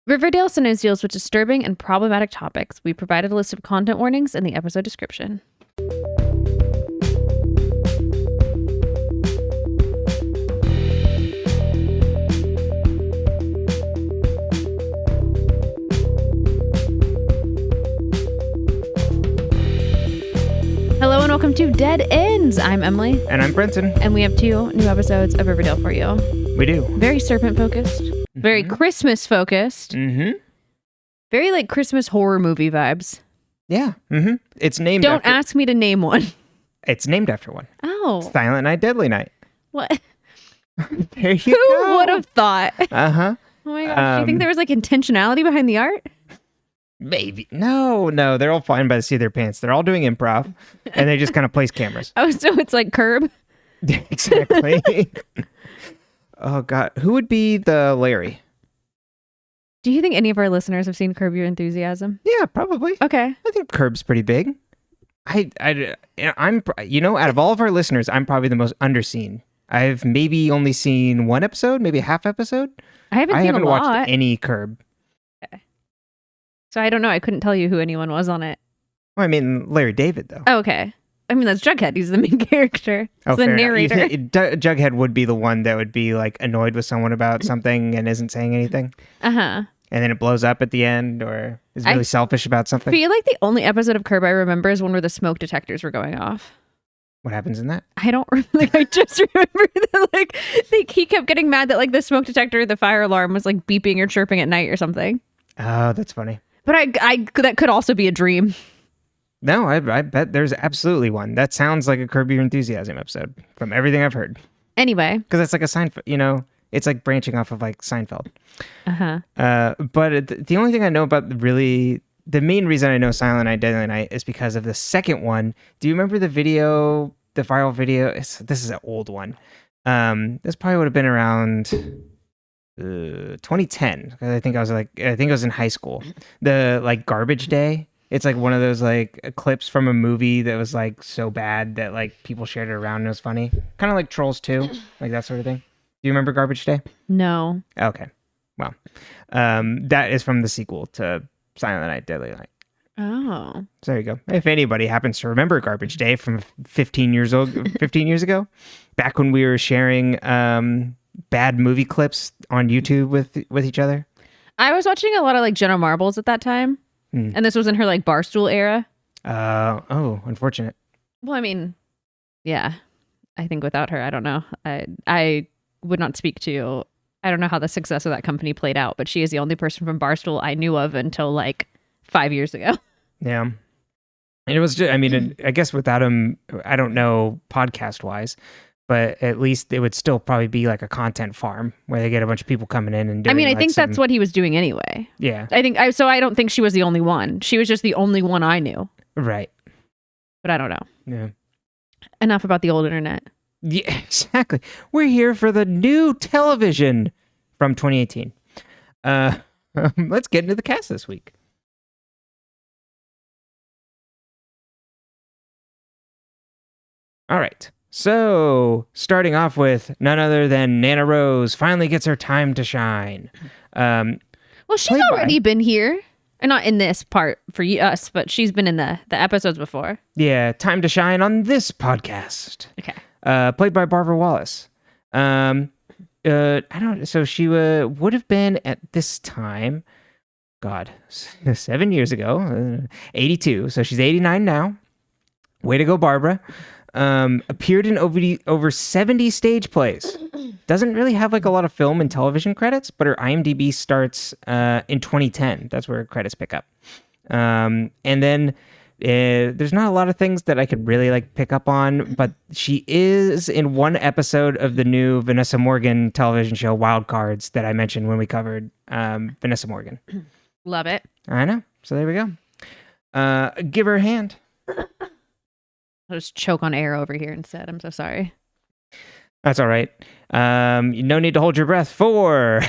Riverdale sometimes deals with disturbing and problematic topics. We provided a list of content warnings in the episode description. Hello and welcome to Dead Ends. I'm Emily. And I'm Brenton. And we have 2 new episodes of Riverdale for you. We do. Very serpent focused. Very Christmas focused. Mm-hmm. Very like Christmas horror movie vibes. Yeah. Mm-hmm. It's named Don't after... ask me to name one. It's named after one. Oh. Silent Night, Deadly Night. What? There you Who go. would have thought? Uh-huh. Oh my gosh. Do you think there was like intentionality behind the art? Maybe. No. They're all flying by the seat of their pants. They're all doing improv. And they just kind of place cameras. Oh, so it's like Curb? Exactly. Oh, God. Who would be the Larry? Do you think any of our listeners have seen Curb Your Enthusiasm? Yeah, probably. Okay. I think Curb's pretty big. I'm, out of all of our listeners, I'm probably the most underseen. I've maybe only seen one episode, maybe a half episode. I haven't watched lot. any Curb. Okay. So I don't know. I couldn't tell you who anyone was on it. Well, I mean, Larry David, though. Oh, okay. I mean, that's Jughead. He's the main character. He's the narrator. Jughead would be the one that would be like annoyed with someone about something and isn't saying anything. Uh-huh. And then it blows up at the end or is really selfish about something. I feel like the only episode of Curb I remember is one where the smoke detectors were going off. What happens in that? I don't I just remember that he kept getting mad that like the smoke detector, the fire alarm was like beeping or chirping at night or something. Oh, that's funny. But I that could also be a dream. No, I bet there's absolutely one. That sounds like a Curb Your Enthusiasm episode from everything I've heard. Anyway. Because it's like a Seinfeld, it's like branching off of like Seinfeld. Uh-huh. But the only thing I know about the main reason I know Silent Night, Deadly Night is because of the second one. Do you remember the video, the viral video? This is an old one. This probably would have been around 2010. I think I was in high school. The like garbage day. It's like one of those like clips from a movie that was like so bad that like people shared it around and it was funny. Kind of like Trolls 2, like that sort of thing. Do you remember Garbage Day? No. Okay. Well, that is from the sequel to Silent Night, Deadly Night. Oh. So there you go. If anybody happens to remember Garbage Day from 15 years ago, back when we were sharing bad movie clips on YouTube with each other. I was watching a lot of like Jenna Marbles at that time. And this was in her like Barstool era. Oh, unfortunate. Well, I mean, yeah. I think without her, I don't know. I would not speak to. I don't know how the success of that company played out, but she is the only person from Barstool I knew of until like 5 years ago. Yeah. And it was just, I mean, I guess without him, I don't know podcast wise, but at least it would still probably be like a content farm where they get a bunch of people coming in and doing. I mean, I think that's what he was doing anyway. Yeah. So I don't think she was the only one. She was just the only one I knew. Right. But I don't know. Yeah. Enough about the old internet. Yeah, exactly. We're here for the new television from 2018. Let's get into the cast this week. All right. So, starting off with none other than Nana Rose finally gets her time to shine. Well, she's already been here. And not in this part for us, but she's been in the episodes before. Yeah, time to shine on this podcast. Okay. Played by Barbara Wallace. I don't. So she would have been at this time. God, 7 years ago, 82. So she's 89 now. Way to go, Barbara. Appeared in over 70 stage plays. Doesn't really have like a lot of film and television credits, but her IMDb starts in 2010. That's where her credits pick up. And then there's not a lot of things that I could really like pick up on, but she is in one episode of the new Vanessa Morgan television show Wild Cards that I mentioned when we covered Vanessa Morgan. Love it. I know. So there we go. Give her a hand. I'll just choke on air over here instead. I'm so sorry. That's all right. No need to hold your breath for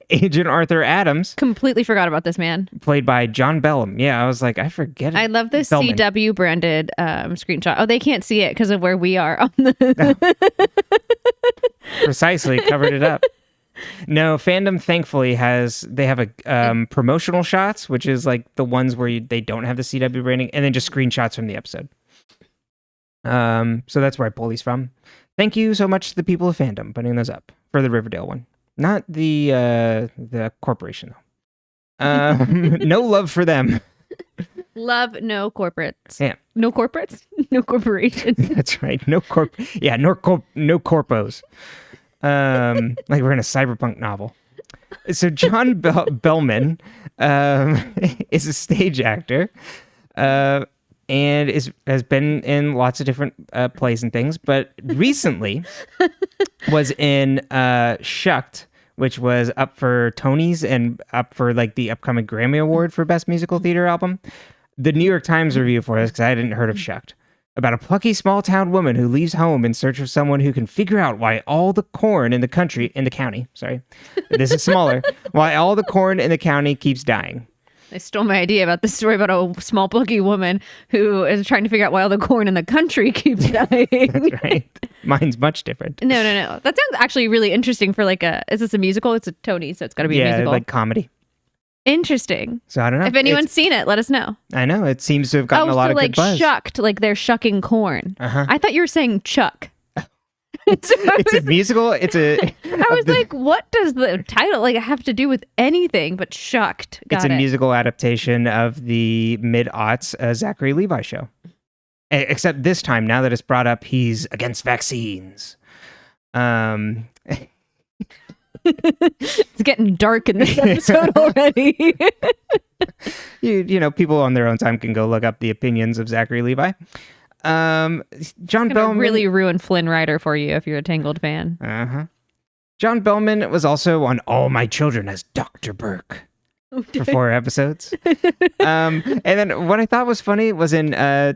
Agent Arthur Adams. Completely forgot about this man. Played by John Bellum. Yeah, I was like, I forget it. I love this CW branded screenshot. Oh, they can't see it because of where we are on the... Precisely, covered it up. No, fandom thankfully they have a promotional shots, which is like the ones where they don't have the CW branding, and then just screenshots from the episode. So that's where I pull these from. Thank you so much to the people of fandom putting those up for the Riverdale one, not the corporation though. No love for them. Love no corporates. Yeah. No corporates? No corporations. That's right. No corpos. Like we're in a cyberpunk novel. So John Bellman is a stage actor and has been in lots of different plays and things, but recently was in Shucked, which was up for Tonys and up for like the upcoming Grammy Award for Best Musical Theater Album. The New York Times review for this, because I hadn't heard of Shucked, about a plucky small town woman who leaves home in search of someone who can figure out why all the corn in the county, this is smaller, why all the corn in the county keeps dying. They stole my idea about this story about a small plucky woman who is trying to figure out why all the corn in the country keeps dying. That's right. Mine's much different. No. That sounds actually really interesting for is this a musical? It's a Tony, so it's got to be a musical. Yeah, like comedy. Interesting. So I don't know. If anyone's seen it, let us know. I know. It seems to have gotten a lot of good buzz. Shucked, like they're shucking corn. Uh-huh. I thought you were saying Chuck. It's a musical. I was like, what does the title have to do with anything but Shucked? It's a musical adaptation of the mid-aughts Zachary Levi show. Except this time, now that it's brought up, he's against vaccines. It's getting dark in this episode already. you know, people on their own time can go look up the opinions of Zachary Levi. John Bellman really ruin Flynn Rider for you if you're a Tangled fan. Uh-huh. John Bellman was also on All My Children as Dr. Burke for 4 episodes. And then what I thought was funny was in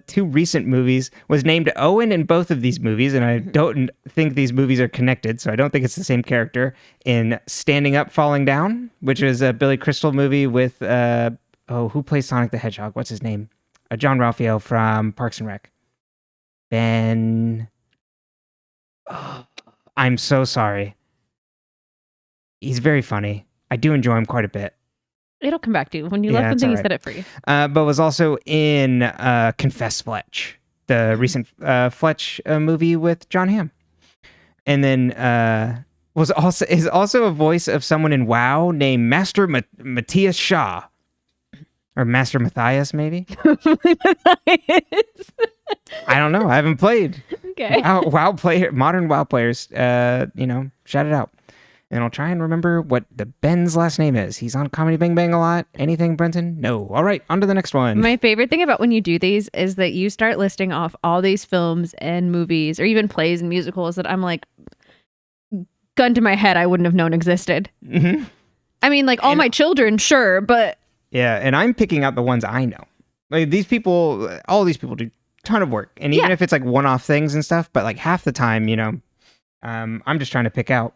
2 recent movies, was named Owen in both of these movies, and I don't think these movies are connected, so I don't think it's the same character, in Standing Up, Falling Down, which is a Billy Crystal movie with, who plays Sonic the Hedgehog? What's his name? John Ralphio from Parks and Rec. Ben... Oh, I'm so sorry. He's very funny. I do enjoy him quite a bit. It'll come back to you. When you left something, he said it for you. But was also in Confess Fletch, the recent Fletch movie with John Hamm. And then is also a voice of someone in WoW named Master Matthias Shaw. Or Master Matthias, maybe? I don't know. I haven't played. Okay. Modern WoW players, shout it out. And I'll try and remember what the Ben's last name is. He's on Comedy Bang Bang a lot. Anything, Brenton? No. All right, on to the next one. My favorite thing about when you do these is that you start listing off all these films and movies, or even plays and musicals that I'm like, gun to my head, I wouldn't have known existed. Mm-hmm. I mean, like All My Children, sure, but... Yeah, and I'm picking out the ones I know. Like all these people do a ton of work. And even if it's like one-off things and stuff, but like half the time, I'm just trying to pick out.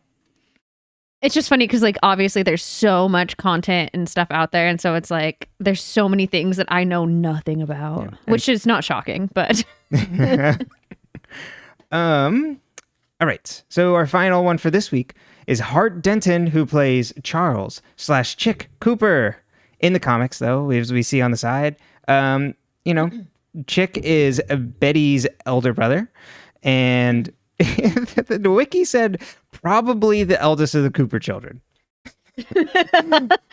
It's just funny because, like, obviously there's so much content and stuff out there. And so it's like, there's so many things that I know nothing about, which is not shocking, but. All right. So our final one for this week is Hart Denton, who plays Charles/Chic Cooper. In the comics, though, as we see on the side, Chic is Betty's elder brother. And the wiki said probably the eldest of the Cooper children.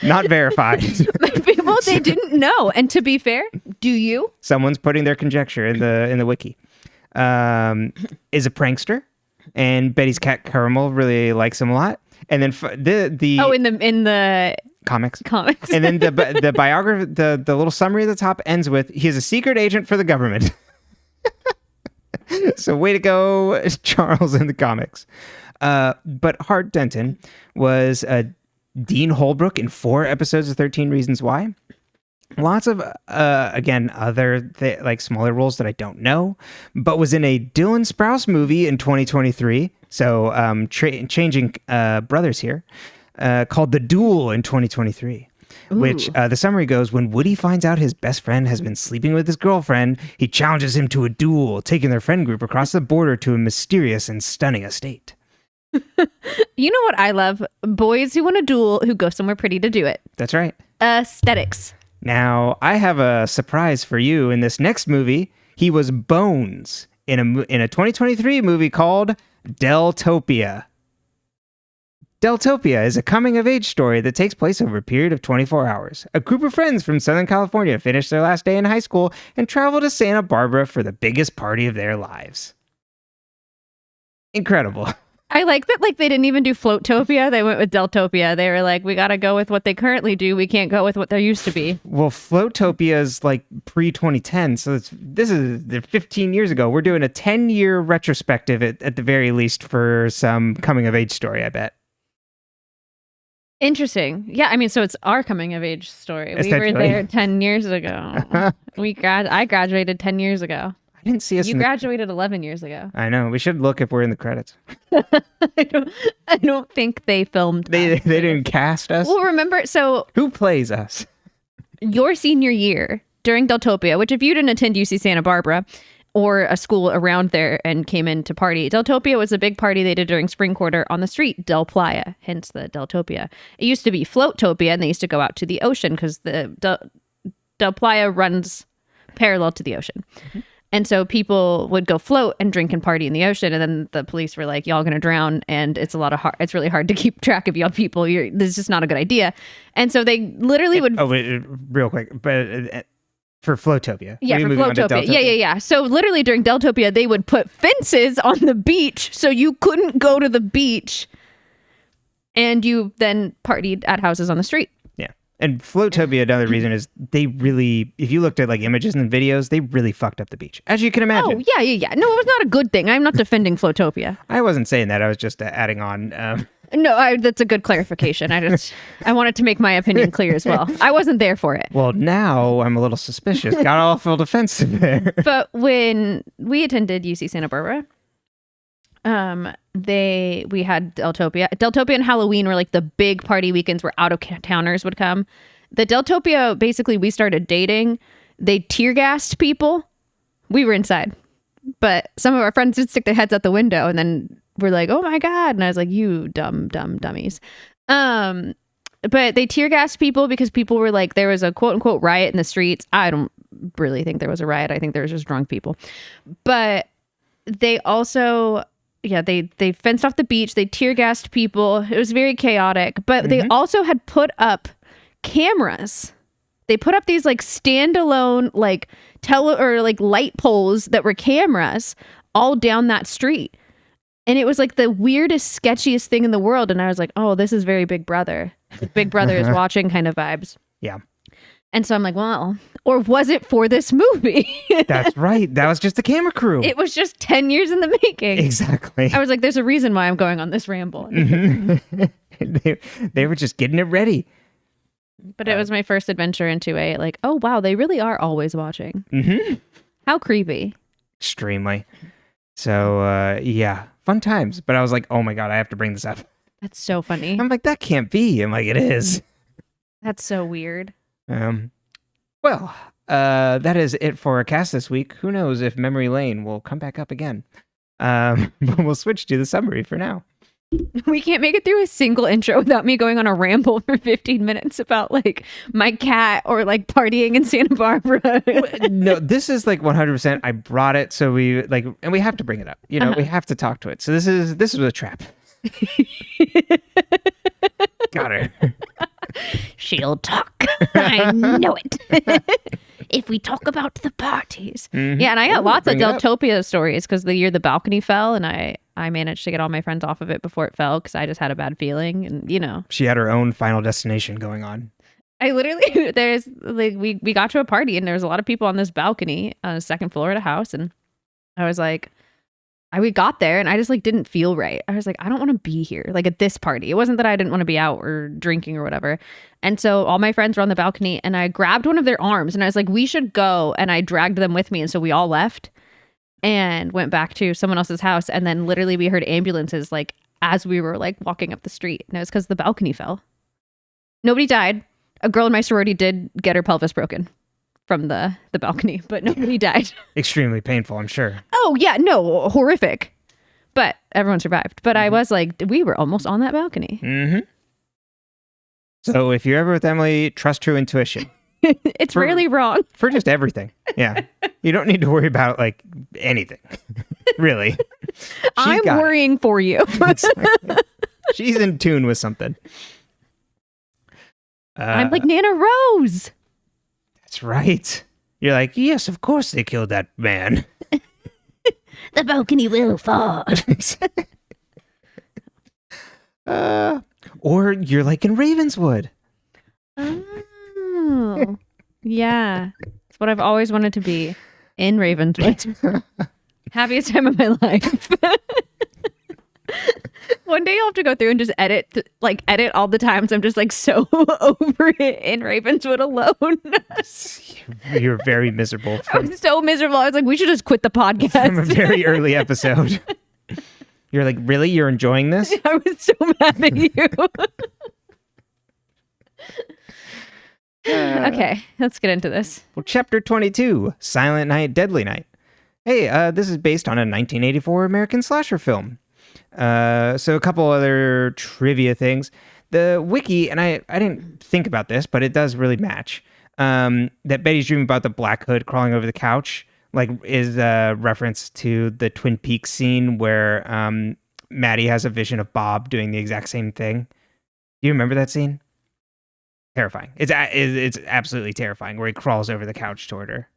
Not verified. People, they didn't know. And to be fair, do you? Someone's putting their conjecture in the wiki. Is a prankster, and Betty's cat Caramel really likes him a lot. And then in the comics. And then the biography, the little summary at the top ends with, he is a secret agent for the government. So way to go, Charles, in the comics. But Hart Denton was Dean Holbrook in 4 episodes of 13 Reasons Why. Lots of, other smaller roles that I don't know, but was in a Dylan Sprouse movie in 2023. So changing brothers here, called The Duel in 2023. Ooh. Which the summary goes, when Woody finds out his best friend has been sleeping with his girlfriend, he challenges him to a duel, taking their friend group across the border to a mysterious and stunning estate. You know what I love? Boys who want to duel who go somewhere pretty to do it. That's right. Aesthetics. Now, I have a surprise for you. In this next movie, he was Bones in a 2023 movie called Deltopia. Deltopia is a coming-of-age story that takes place over a period of 24 hours. A group of friends from Southern California finish their last day in high school and travel to Santa Barbara for the biggest party of their lives. Incredible. I like that, like, they didn't even do Floatopia. They went with Deltopia. They were like, we got to go with what they currently do. We can't go with what there used to be. Well, Floatopia is like pre-2010, so this is 15 years ago. We're doing a 10-year retrospective at the very least for some coming-of-age story, I bet. Interesting. Yeah, I mean, so it's our coming-of-age story. We were there 10 years ago. I graduated 10 years ago. I didn't see us. You graduated 11 years ago. I know. We should look if we're in the credits. I don't think they filmed. They didn't cast us. Well, remember, so who plays us? Your senior year during Deltopia, which if you didn't attend UC Santa Barbara or a school around there and came in to party, Deltopia was a big party they did during spring quarter on the street, Del Playa, hence the Deltopia. It used to be Floatopia, and they used to go out to the ocean because the Del Playa runs parallel to the ocean. Mm-hmm. And so people would go float and drink and party in the ocean. And then the police were like, y'all gonna drown. And it's it's really hard to keep track of y'all people. This is just not a good idea. And so they literally would. Oh, wait, real quick. But for Floatopia. Yeah, for Floatopia. Yeah. So literally during Deltopia, they would put fences on the beach so you couldn't go to the beach. And you then partied at houses on the street. And Floatopia, another reason is they really, if you looked at like images and videos, they really fucked up the beach, as you can imagine. Oh, yeah. No, it was not a good thing. I'm not defending Floatopia. I wasn't saying that. I was just adding on. No, that's a good clarification. I wanted to make my opinion clear as well. I wasn't there for it. Well, now I'm a little suspicious. Got all full defensive there. But when we attended UC Santa Barbara, we had Deltopia. Deltopia and Halloween were like the big party weekends where out-of-towners would come. The Deltopia, basically, we started dating. They tear gassed people. We were inside. But some of our friends did stick their heads out the window, and then we're like, oh my God. And I was like, you dumb dummies. But they tear gassed people because people were like, there was a quote unquote riot in the streets. I don't really think there was a riot. I think there was just drunk people. But they also... Yeah, they fenced off the beach. They tear gassed people. It was very chaotic. But they also had put up cameras. They put up these like standalone like light poles that were cameras all down that street. And it was like the weirdest, sketchiest thing in the world. And I was like, oh, this is very Big Brother. Big Brother is watching kind of vibes. Yeah. And so I'm like, well, or was it for this movie? That's right. That was just the camera crew. It was just 10 years in the making. Exactly. I was like, there's a reason why I'm going on this ramble. They were just getting it ready. But it was my first adventure into a like, oh, wow, they really are always watching. Mm-hmm. How creepy. Extremely. So, yeah, fun times. But I was like, oh my God, I have to bring this up. That's so funny. I'm like, that can't be. I'm like, it is. That's so weird. Well, that is it for our cast this week. Who knows if Memory Lane will come back up again. But we'll switch to the summary for now. We can't make it through a single intro without me going on a ramble for 15 minutes about like my cat or like partying in Santa Barbara. No, this is like 100%. I brought it, so we like, and we have to bring it up. You know, we have to talk to it. So this is a trap. Got her. She'll talk. I know it. If we talk about the parties. Mm-hmm. Yeah, and I got lots of Deltopia stories because the year the balcony fell and I managed to get all my friends off of it before it fell because I just had a bad feeling. And, you know. She had her own Final Destination going on. I literally, there's like, we got to a party and there was a lot of people on this balcony on the second floor at a house. And I was like, we got there and I just like didn't feel right. I was like, I don't want to be here, like at this party. It wasn't that I didn't want to be out or drinking or whatever. And so all my friends were on the balcony and I grabbed one of their arms and I was like, we should go. And I dragged them with me. And so we all left and went back to someone else's house. And then literally we heard ambulances like as we were like walking up the street. And it was because the balcony fell. Nobody died. A girl in my sorority did get her pelvis broken from the balcony, but nobody died. Extremely painful, I'm sure. Oh, yeah, no, horrific. but everyone survived. But I was like, we were almost on that balcony. Mm-hmm. So if you're ever with Emily, trust her intuition. It's rarely wrong. For just everything. Yeah. You don't need to worry about like anything. Really. I'm worrying for you. Exactly. She's in tune with something. I'm like Nana Rose. That's right. You're like, yes, of course they killed that man. The balcony will fall. Or you're like in Ravenswood. Oh, yeah. It's what I've always wanted to be, in Ravenswood. Happiest time of my life. One day I'll have to go through and just edit all the times I'm just like so over it in Ravenswood alone. You're very miserable. I was so miserable. I was like, we should just quit the podcast. From a very early episode. You're like, really? You're enjoying this? I was so mad at you. Okay, let's get into this. Well, chapter 22, Silent Night, Deadly Night. Hey, this is based on a 1984 American slasher film. So a couple other trivia things. The wiki, and I didn't think about this, but it does really match. That Betty's dreaming about the Black Hood crawling over the couch, like, is a reference to the Twin Peaks scene where Maddie has a vision of Bob doing the exact same thing. Do you remember that scene? Terrifying. It's absolutely terrifying, where he crawls over the couch toward her.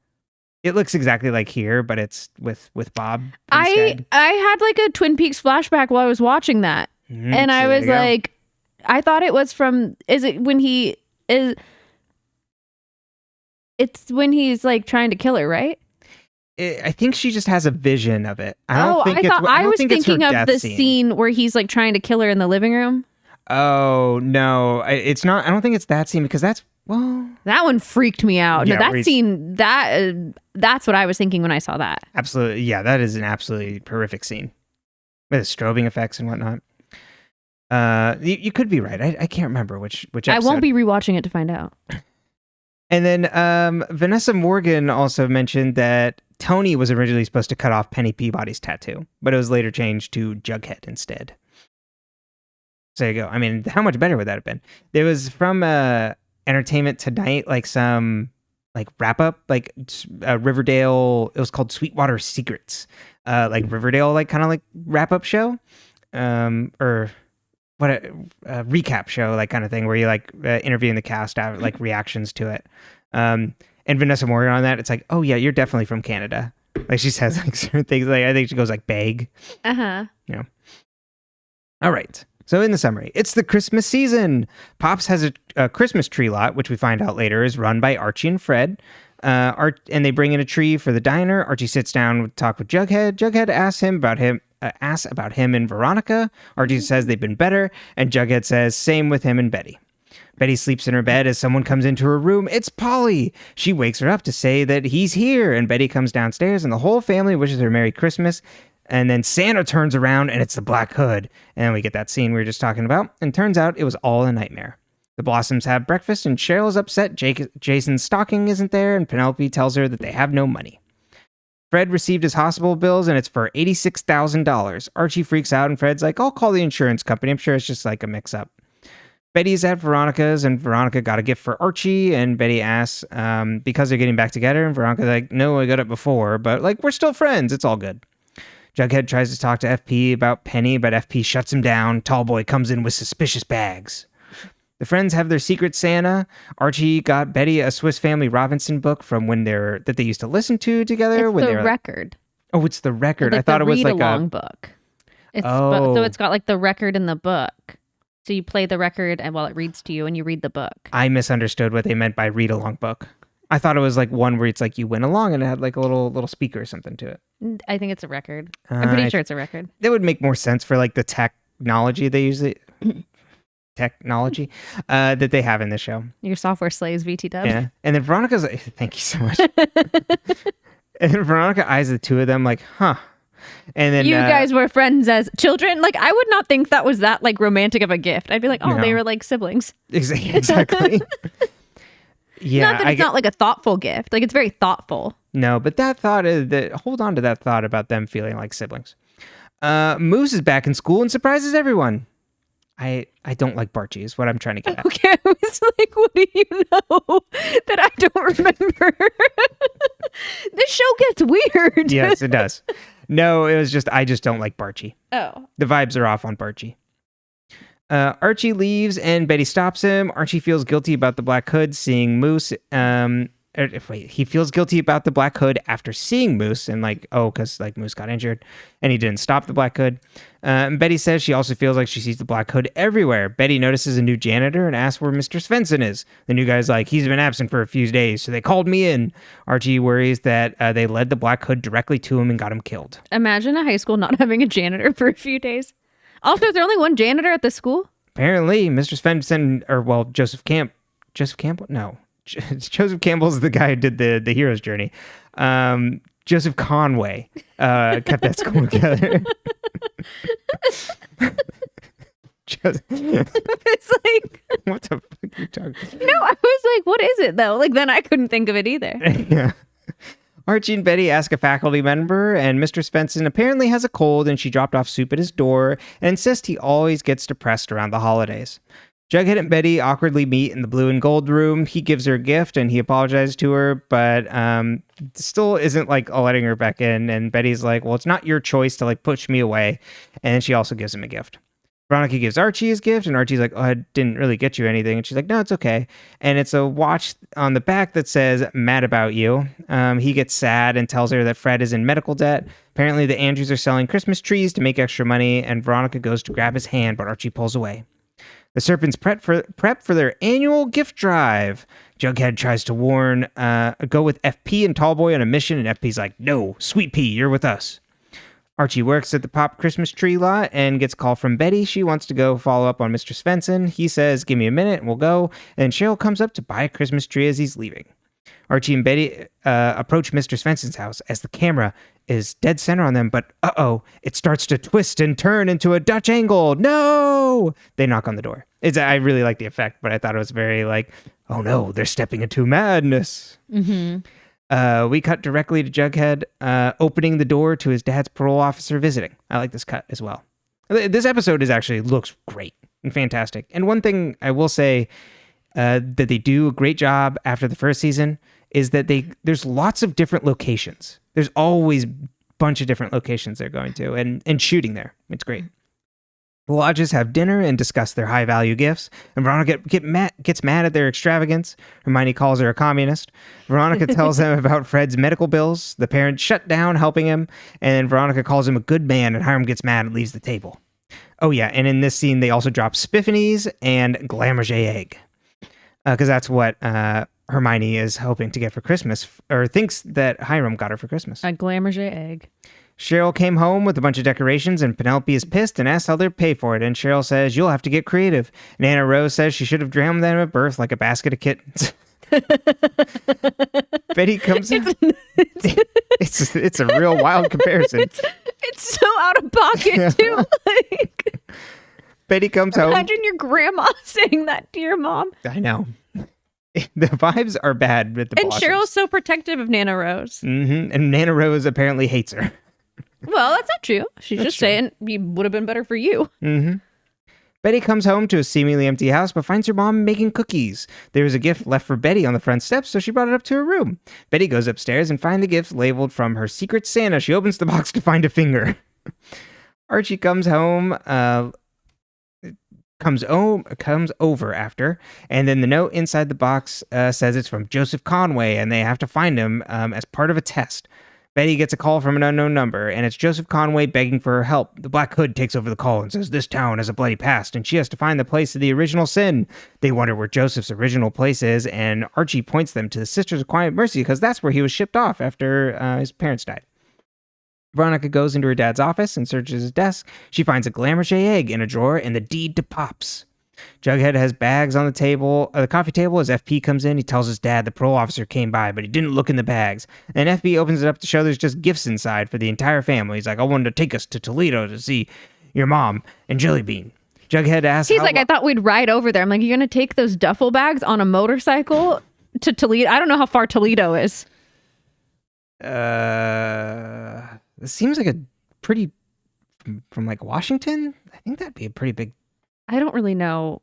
It looks exactly like here, but it's with Bob instead. I had like a Twin Peaks flashback while I was watching that. And I was like, I thought it was from, it's when he's like trying to kill her, right? I think she just has a vision of it. I was thinking of the scene where he's like trying to kill her in the living room. Oh, no, it's not. I don't think it's that scene, because that one freaked me out. Yeah, no, that scene, that's what I was thinking when I saw that. Absolutely. Yeah, that is an absolutely horrific scene with strobing effects and whatnot. You could be right. I can't remember which episode. I won't be rewatching it to find out. And then Vanessa Morgan also mentioned that Tony was originally supposed to cut off Penny Peabody's tattoo, but it was later changed to Jughead instead. So there you go. I mean, how much better would that have been? There was from Entertainment Tonight, like some like wrap up, like Riverdale. It was called Sweetwater Secrets, like Riverdale, like kind of like wrap up show, or what a recap show, like kind of thing, where you like interviewing the cast, have like reactions to it. And Vanessa Morgan on that, it's like, oh yeah, you're definitely from Canada. Like she says like certain things. Like I think she goes like bag. You know. All right. So in the summary, it's the Christmas season. Pops has a Christmas tree lot, which we find out later is run by Archie and Fred. And they bring in a tree for the diner. Archie sits down to talk with Jughead. Jughead asks about him and Veronica. Archie says they've been better, and Jughead says same with him and Betty. Betty sleeps in her bed as someone comes into her room. It's Polly. She wakes her up to say that he's here, and Betty comes downstairs, and the whole family wishes her Merry Christmas. And then Santa turns around, and it's the Black Hood. And then we get that scene we were just talking about. And turns out it was all a nightmare. The Blossoms have breakfast, and Cheryl's upset Jason's stocking isn't there, and Penelope tells her that they have no money. Fred received his hospital bills, and it's for $86,000. Archie freaks out, and Fred's like, I'll call the insurance company. I'm sure it's just like a mix-up. Betty's at Veronica's, and Veronica got a gift for Archie, and Betty asks because they're getting back together, and Veronica's like, no, I got it before, but like we're still friends. It's all good. Jughead tries to talk to FP about Penny, but FP shuts him down. Tallboy comes in with suspicious bags. The friends have their secret Santa. Archie got Betty a Swiss Family Robinson book from that they used to listen to together. It's the record. Oh, it's the record. Like I thought it was like a book. So it's got like the record in the book. So you play the record and while it reads to you, and you read the book. I misunderstood what they meant by read along book. I thought it was like one where it's like you went along and it had like a little speaker or something to it. I think it's a record. I'm pretty sure it's a record. That would make more sense for like the technology they use that they have in the show. Your software slays VT-dub. Yeah. And then Veronica's like, thank you so much. And then Veronica eyes the two of them like, huh. And then you guys were friends as children. Like I would not think that was that like romantic of a gift. I'd be like, oh, no. They were like siblings. Exactly. Yeah, not that it's not like a thoughtful gift. Like it's very thoughtful. No, but that thought is that hold on to that thought about them feeling like siblings. Moose is back in school and surprises everyone. I don't like Barchie is what I'm trying to get at. Okay, I was like, what do you know that I don't remember? This show gets weird. Yes, it does. No, it was just, I just don't like Barchie. Oh. The vibes are off on Barchie. Archie leaves and Betty stops him. Archie feels guilty about the Black Hood seeing Moose. He feels guilty about the Black Hood after seeing Moose and because Moose got injured and he didn't stop the Black Hood. And Betty says she also feels like she sees the Black Hood everywhere. Betty notices a new janitor and asks where Mr. Svensson is. The new guy's like, he's been absent for a few days, so they called me in. Archie worries that they led the Black Hood directly to him and got him killed. Imagine a high school not having a janitor for a few days. Also, is there only one janitor at the school? Apparently, Mr. Svensson, Joseph Campbell? No. Joseph Campbell's the guy who did the hero's journey. Joseph Conway kept that school together. It's like, what the fuck are you talking about? No, I was like, what is it though? Like then I couldn't think of it either. Yeah. Archie and Betty ask a faculty member, and Mr. Svensson apparently has a cold, and she dropped off soup at his door and insists he always gets depressed around the holidays. Jughead and Betty awkwardly meet in the blue and gold room. He gives her a gift and he apologizes to her, but still isn't letting her back in. And Betty's like, well, it's not your choice to push me away. And then she also gives him a gift. Veronica gives Archie his gift, and Archie's like, oh, I didn't really get you anything. And she's like, no, it's okay. And it's a watch on the back that says, mad about you. He gets sad and tells her that Fred is in medical debt. Apparently the Andrews are selling Christmas trees to make extra money, and Veronica goes to grab his hand, but Archie pulls away. The serpents prep for their annual gift drive. Jughead tries to warn, go with FP and Tallboy on a mission, and FP's like, no, Sweet Pea, you're with us. Archie works at the Pop Christmas tree lot and gets a call from Betty. She wants to go follow up on Mr. Svensson. He says, give me a minute and we'll go. And Cheryl comes up to buy a Christmas tree as he's leaving. Archie and Betty approach Mr. Svensson's house as the camera is dead center on them, but it starts to twist and turn into a Dutch angle. No! They knock on the door. I really like the effect, but I thought it was very oh no, they're stepping into madness. Mm-hmm. We cut directly to Jughead opening the door to his dad's parole officer visiting. I like this cut as well. This episode looks great and fantastic. And one thing I will say that they do a great job after the first season is that there's lots of different locations. There's always a bunch of different locations they're going to and shooting there. It's great. The Lodges have dinner and discuss their high-value gifts, and Veronica gets mad at their extravagance. Hermione calls her a communist. Veronica tells them about Fred's medical bills. The parents shut down helping him, and then Veronica calls him a good man, and Hiram gets mad and leaves the table. Oh yeah, and in this scene, they also drop Spiffinies and Glamourge egg, because that's what Hermione is hoping to get for Christmas, or thinks that Hiram got her for Christmas. A Glamourge egg. Cheryl came home with a bunch of decorations, and Penelope is pissed and asks how they'll pay for it. And Cheryl says, you'll have to get creative. And Anna Rose says she should have drowned them at birth like a basket of kittens. Betty comes in. It's a real wild comparison. It's so out of pocket, too. Betty comes home. Imagine your grandma saying that to your mom. I know. The vibes are bad with the And bosses. Cheryl's so protective of Nana Rose. Mm-hmm. And Nana Rose apparently hates her. Well, that's not true. She's just saying it would have been better for you. Mm-hmm. Betty comes home to a seemingly empty house, but finds her mom making cookies. There was a gift left for Betty on the front steps, so she brought it up to her room. Betty goes upstairs and finds the gift labeled from her Secret Santa. She opens the box to find a finger. Archie comes home, comes over after, and then the note inside the box says it's from Joseph Conway, and they have to find him as part of a test. Betty gets a call from an unknown number, and it's Joseph Conway begging for her help. The Black Hood takes over the call and says this town has a bloody past, and she has to find the place of the original sin. They wonder where Joseph's original place is, and Archie points them to the Sisters of Quiet Mercy, because that's where he was shipped off after his parents died. Veronica goes into her dad's office and searches his desk. She finds a Glamourge egg in a drawer and the deed to Pops. Jughead has bags on the table, the coffee table. As FP comes in, he tells his dad the parole officer came by, but he didn't look in the bags. And FP opens it up to show there's just gifts inside for the entire family. He's like, I wanted to take us to Toledo to see your mom and Jellybean. Jughead asks, he's like, I thought we'd ride over there. I'm like, you're going to take those duffel bags on a motorcycle to Toledo? I don't know how far Toledo is. It seems like a pretty from like Washington. I think that'd be a pretty big. I don't really know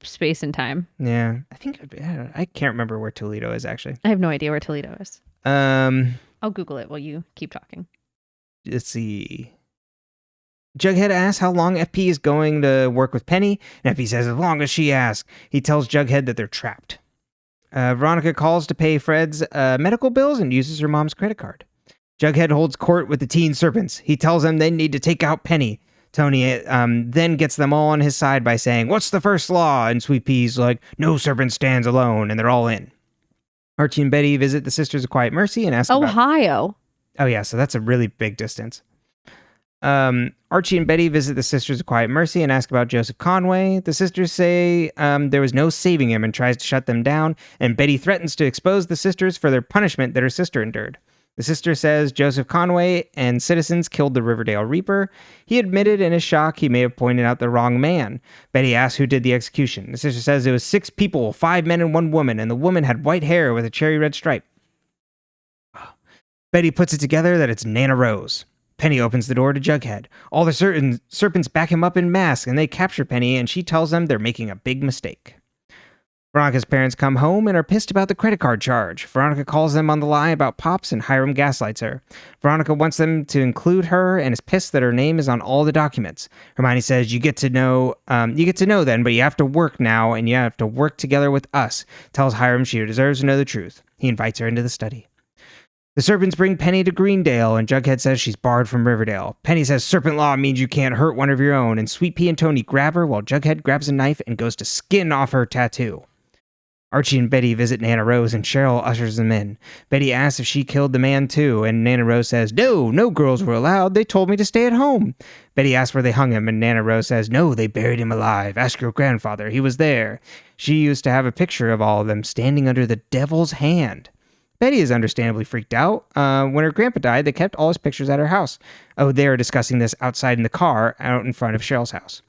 space and time. Yeah, I think it'd be, I can't remember where Toledo is actually. I have no idea where Toledo is. I'll Google it while you keep talking. Let's see. Jughead asks how long FP is going to work with Penny, and FP says as long as she asks. He tells Jughead that they're trapped. Veronica calls to pay Fred's medical bills and uses her mom's credit card. Jughead holds court with the teen serpents. He tells them they need to take out Penny. Tony then gets them all on his side by saying, "What's the first law?" And Sweet Pea's like, "No serpent stands alone," and they're all in. Archie and Betty visit the Sisters of Quiet Mercy and ask Ohio. Oh, yeah, so that's a really big distance. Archie and Betty visit the Sisters of Quiet Mercy and ask about Joseph Conway. The sisters say there was no saving him and tries to shut them down, and Betty threatens to expose the sisters for their punishment that her sister endured. The sister says Joseph Conway and citizens killed the Riverdale Reaper. He admitted in his shock he may have pointed out the wrong man. Betty asks who did the execution. The sister says it was 6 people, 5 men and 1 woman, and the woman had white hair with a cherry red stripe. Betty puts it together that it's Nana Rose. Penny opens the door to Jughead. All the serpents back him up in masks, and they capture Penny, and she tells them they're making a big mistake. Veronica's parents come home and are pissed about the credit card charge. Veronica calls them on the lie about Pops, and Hiram gaslights her. Veronica wants them to include her and is pissed that her name is on all the documents. Hermione says, you get to know then, but you have to work now, and you have to work together with us. Tells Hiram she deserves to know the truth. He invites her into the study. The serpents bring Penny to Greendale, and Jughead says she's barred from Riverdale. Penny says serpent law means you can't hurt one of your own, and Sweet Pea and Tony grab her while Jughead grabs a knife and goes to skin off her tattoo. Archie and Betty visit Nana Rose, and Cheryl ushers them in. Betty asks if she killed the man too, and Nana Rose says, no girls were allowed. They told me to stay at home. Betty asks where they hung him, and Nana Rose says, no, they buried him alive. Ask your grandfather. He was there. She used to have a picture of all of them standing under the devil's hand. Betty is understandably freaked out. When her grandpa died, they kept all his pictures at her house. Oh, they are discussing this outside in the car out in front of Cheryl's house.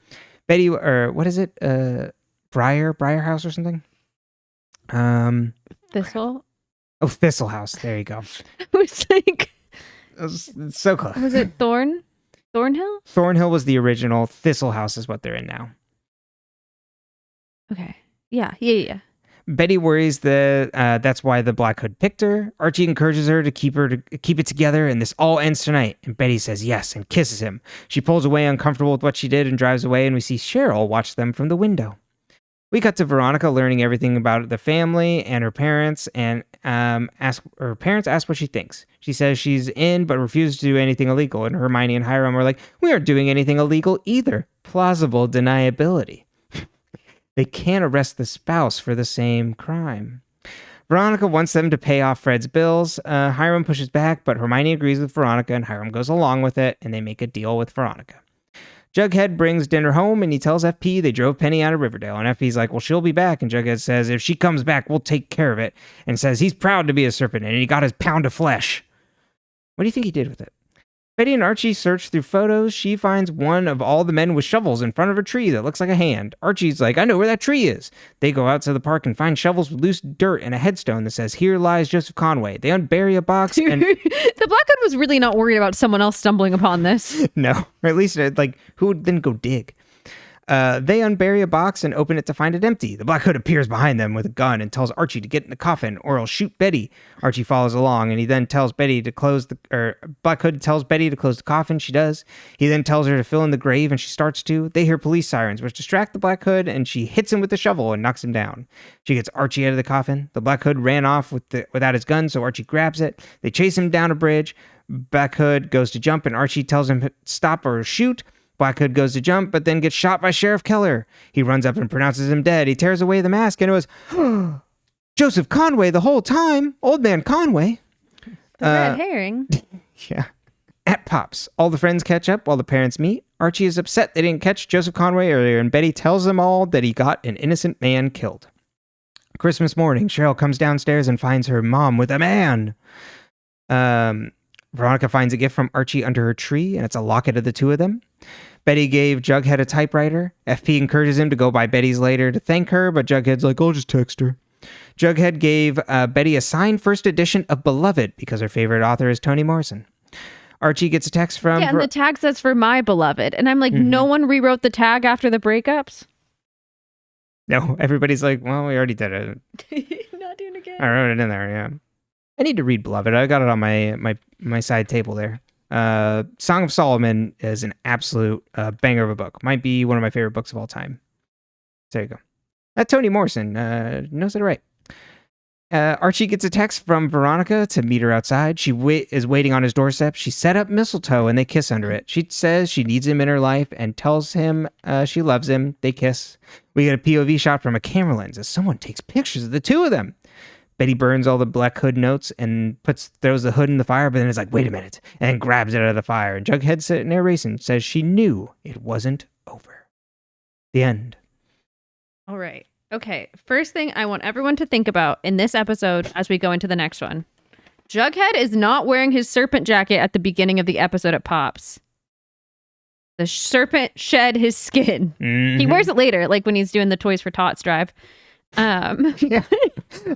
Betty, or what is it? Briar House or something? Thistle? Oh, Thistle House. There you go. I was like... It's so close. Was it Thornhill? Thornhill was the original. Thistle House is what they're in now. Okay. Yeah. Betty worries that that's why the Black Hood picked her. Archie encourages her to keep it together, and this all ends tonight. And Betty says yes and kisses him. She pulls away, uncomfortable with what she did, and drives away, and we see Cheryl watch them from the window. We cut to Veronica learning everything about the family and her parents, and ask what she thinks. She says she's in, but refuses to do anything illegal. And Hermione and Hiram are like, we aren't doing anything illegal either. Plausible deniability. They can't arrest the spouse for the same crime. Veronica wants them to pay off Fred's bills. Hiram pushes back, but Hermione agrees with Veronica, and Hiram goes along with it, and they make a deal with Veronica. Jughead brings dinner home, and he tells FP they drove Penny out of Riverdale. And FP's like, well, she'll be back. And Jughead says, if she comes back, we'll take care of it. And says he's proud to be a serpent, and he got his pound of flesh. What do you think he did with it? Betty and Archie search through photos. She finds one of all the men with shovels in front of a tree that looks like a hand. Archie's like, I know where that tree is. They go out to the park and find shovels with loose dirt and a headstone that says, here lies Joseph Conway. They unbury a box and... The Black Hood was really not worried about someone else stumbling upon this. No, or at least, who would then go dig? They unbury a box and open it to find it empty. The Black Hood appears behind them with a gun and tells Archie to get in the coffin or he'll shoot Betty. Archie follows along, and he then tells Betty to Black Hood tells Betty to close the coffin. She does. He then tells her to fill in the grave, and she starts to. They hear police sirens, which distract the Black Hood, and she hits him with the shovel and knocks him down. She gets Archie out of the coffin. The Black Hood ran off without his gun, so Archie grabs it. They chase him down a bridge. Black Hood goes to jump, and Archie tells him to stop or shoot. Black Hood goes to jump, but then gets shot by Sheriff Keller. He runs up and pronounces him dead. He tears away the mask, and it was Joseph Conway the whole time. Old man Conway. The red herring. Yeah. At Pops, all the friends catch up while the parents meet. Archie is upset they didn't catch Joseph Conway earlier, and Betty tells them all that he got an innocent man killed. Christmas morning, Cheryl comes downstairs and finds her mom with a man. Veronica finds a gift from Archie under her tree, and it's a locket of the two of them. Betty gave Jughead a typewriter. FP encourages him to go buy Betty's later to thank her, but Jughead's like, I'll just text her. Jughead gave Betty a signed first edition of Beloved because her favorite author is Toni Morrison. Archie gets a text from... Yeah, and the tag says for my beloved. And I'm like, no one rewrote the tag after the breakups? No, everybody's like, well, we already did it. Not doing it again. I wrote it in there, yeah. I need to read Beloved. I got it on my side table there. Song of Solomon is an absolute banger of a book. Might be one of my favorite books of all time. There you go. Toni Morrison knows it right. Archie gets a text from Veronica to meet her outside. She is waiting on his doorstep. She set up mistletoe and they kiss under it. She says she needs him in her life and tells him she loves him. They kiss. We get a POV shot from a camera lens as someone takes pictures of the two of them. Betty burns all the Black Hood notes and throws the hood in the fire, but then is like, wait a minute, and grabs it out of the fire. And Jughead sitting there racing says she knew it wasn't over. The end. All right. Okay. First thing I want everyone to think about in this episode as we go into the next one. Jughead is not wearing his serpent jacket at the beginning of the episode at Pops. The serpent shed his skin. Mm-hmm. He wears it later, like when he's doing the Toys for Tots drive. Yeah.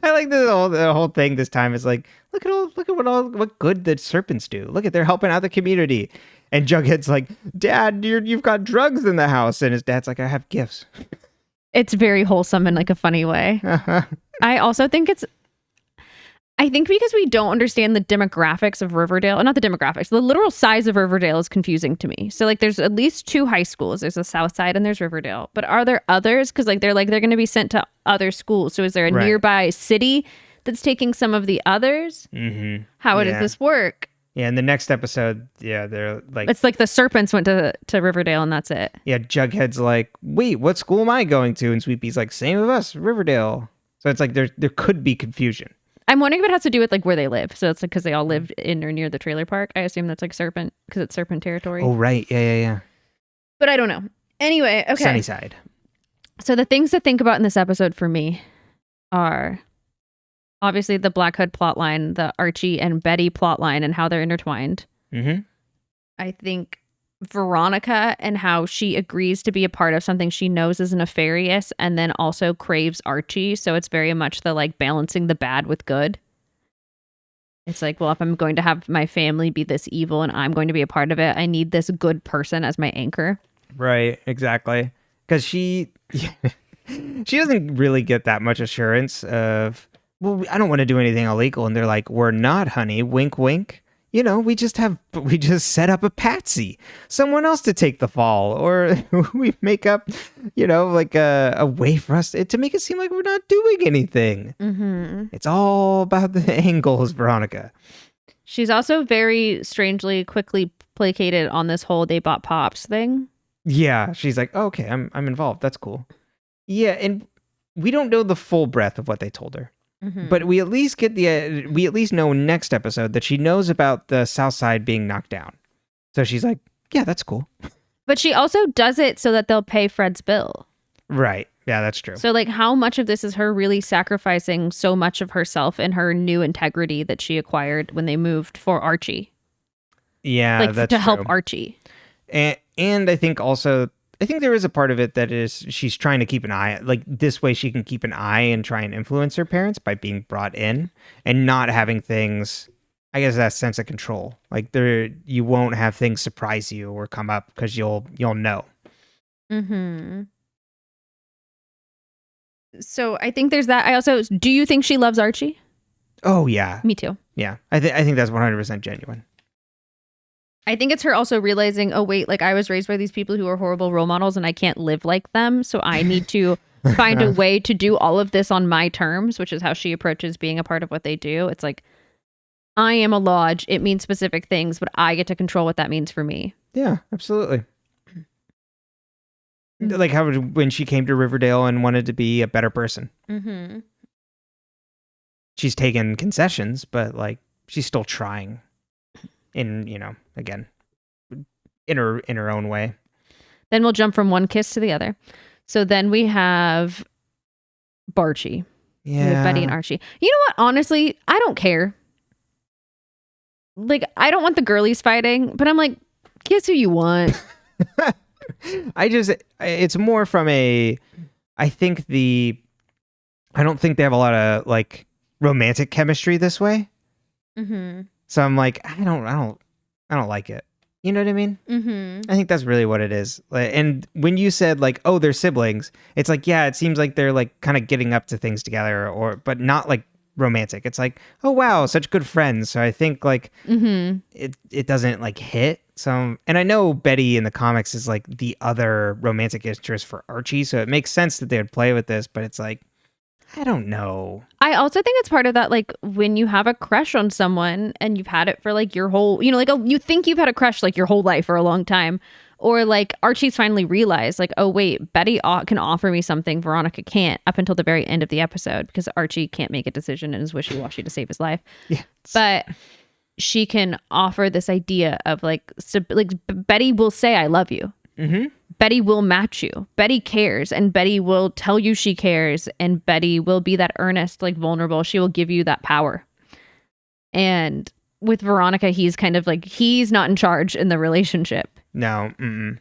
I like the whole thing this time is like, look at what good the serpents do. Look at they're helping out the community. And Jughead's like, Dad, you've got drugs in the house. And his dad's like, I have gifts. It's very wholesome in like a funny way. I also think I think because we don't understand the demographics of Riverdale, not the demographics, the literal size of Riverdale is confusing to me. So like there's at least 2 high schools. There's the South Side and there's Riverdale. But are there others? Because they're going to be sent to other schools. So is there a nearby city that's taking some of the others? Mm-hmm. How does this work? Yeah, in the next episode, they're like... It's like the serpents went to Riverdale and that's it. Yeah, Jughead's like, wait, what school am I going to? And Sweepy's like, same of us, Riverdale. So it's like there could be confusion. I'm wondering if it has to do with like where they live. So it's like because they all lived in or near the trailer park. I assume that's like serpent because it's serpent territory. Oh, right. Yeah. But I don't know. Anyway, okay. Sunnyside. So the things to think about in this episode for me are obviously the Black Hood plotline, the Archie and Betty plotline and how they're intertwined. Mm-hmm. I think Veronica and how she agrees to be a part of something she knows is nefarious and then also craves Archie. So it's very much the like balancing the bad with good. It's like, well, if I'm going to have my family be this evil and I'm going to be a part of it, I need this good person as my anchor. Right, exactly. Because she doesn't really get that much assurance of, well, I don't want to do anything illegal. And they're like, we're not, honey. Wink, wink. You know, we just set up a patsy, someone else to take the fall, or we make up, like a way for us to make it seem like we're not doing anything. Mm-hmm. It's all about the angles, Veronica. She's also very strangely quickly placated on this whole they bought Pops thing. Yeah, she's like, oh, okay, I'm involved. That's cool. Yeah, and we don't know the full breadth of what they told her. Mm-hmm. But we at least know next episode that she knows about the South Side being knocked down. So she's like, yeah, that's cool. But she also does it so that they'll pay Fred's bill. Right. Yeah, that's true. So like how much of this is her really sacrificing so much of herself and her new integrity that she acquired when they moved for Archie? Yeah, like that's to true. help Archie. And I think there is a part of it that is she's trying to keep an eye, like this way she can keep an eye and try and influence her parents by being brought in and not having things, I guess, that sense of control. Like you won't have things surprise you or come up because you'll know. Mm-hmm. So I think there's that. I also, do you think she loves Archie? Oh yeah. Me too. Yeah. I think that's 100% genuine. I think it's her also realizing, oh, wait, like I was raised by these people who are horrible role models and I can't live like them. So I need to find a way to do all of this on my terms, which is how she approaches being a part of what they do. It's like, I am a lodge. It means specific things, but I get to control what that means for me. Yeah, absolutely. Like how when she came to Riverdale and wanted to be a better person. Mm-hmm. She's taken concessions, but like she's still trying. Again, in her own way. Then we'll jump from one kiss to the other. So then we have Barchie. Yeah. With Betty and Archie. You know what? Honestly, I don't care. Like, I don't want the girlies fighting, but I'm like, kiss who you want. It's more from I don't think they have a lot of like romantic chemistry this way. Mm-hmm. So I'm like, I don't I don't like it. You know what I mean? Mm-hmm. I think that's really what it is. And when you said like, oh, they're siblings, it's like, yeah, it seems like they're like kind of getting up to things together, but not like romantic. It's like, oh wow, such good friends. So I think like it doesn't like hit. So, and I know Betty in the comics is like the other romantic interest for Archie, so it makes sense that they would play with this. But it's like, I don't know. I also think it's part of that, like when you have a crush on someone and you've had it for like your whole, you know, like you think you've had a crush like your whole life or a long time, or like Archie's finally realized like, oh wait, Betty can offer me something Veronica can't, up until the very end of the episode, because Archie can't make a decision and is wishy-washy to save his life. Yeah. But she can offer this idea of like Betty will say I love you. Mm-hmm. Betty will match you. Betty cares, and Betty will tell you she cares, and Betty will be that earnest, like vulnerable. She will give you that power. And with Veronica, he's kind of like, he's not in charge in the relationship. No. Mm-mm.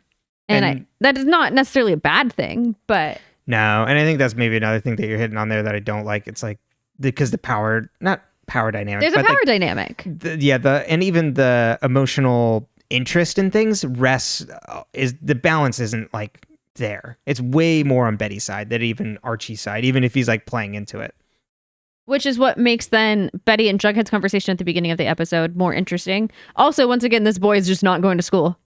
And that is not necessarily a bad thing, but no. And I think that's maybe another thing that you're hitting on there that I don't like. It's like because not power dynamic. There's a power dynamic. And even the emotional interest in things is the balance isn't like there. It's way more on Betty's side than even Archie's side, even if he's like playing into it. Which is what makes then Betty and Jughead's conversation at the beginning of the episode more interesting. Also, once again, this boy is just not going to school.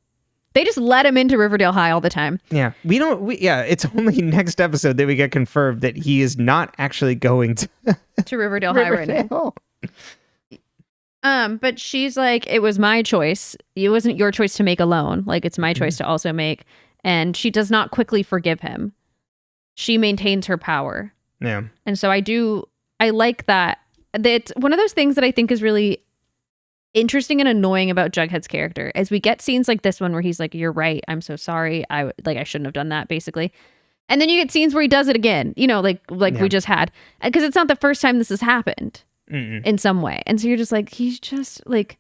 They just let him into Riverdale High all the time. Yeah. It's only next episode that we get confirmed that he is not actually going to Riverdale High right now. But she's like, it was my choice. It wasn't your choice to make alone. Like, it's my choice to also make. And she does not quickly forgive him. She maintains her power. Yeah. And so I like that. That's one of those things that I think is really interesting and annoying about Jughead's character, as we get scenes like this one where he's like, you're right, I'm so sorry. I shouldn't have done that, basically. And then you get scenes where he does it again, you know, like we just had. Because it's not the first time this has happened. In some way. And so you're just like, he's just like,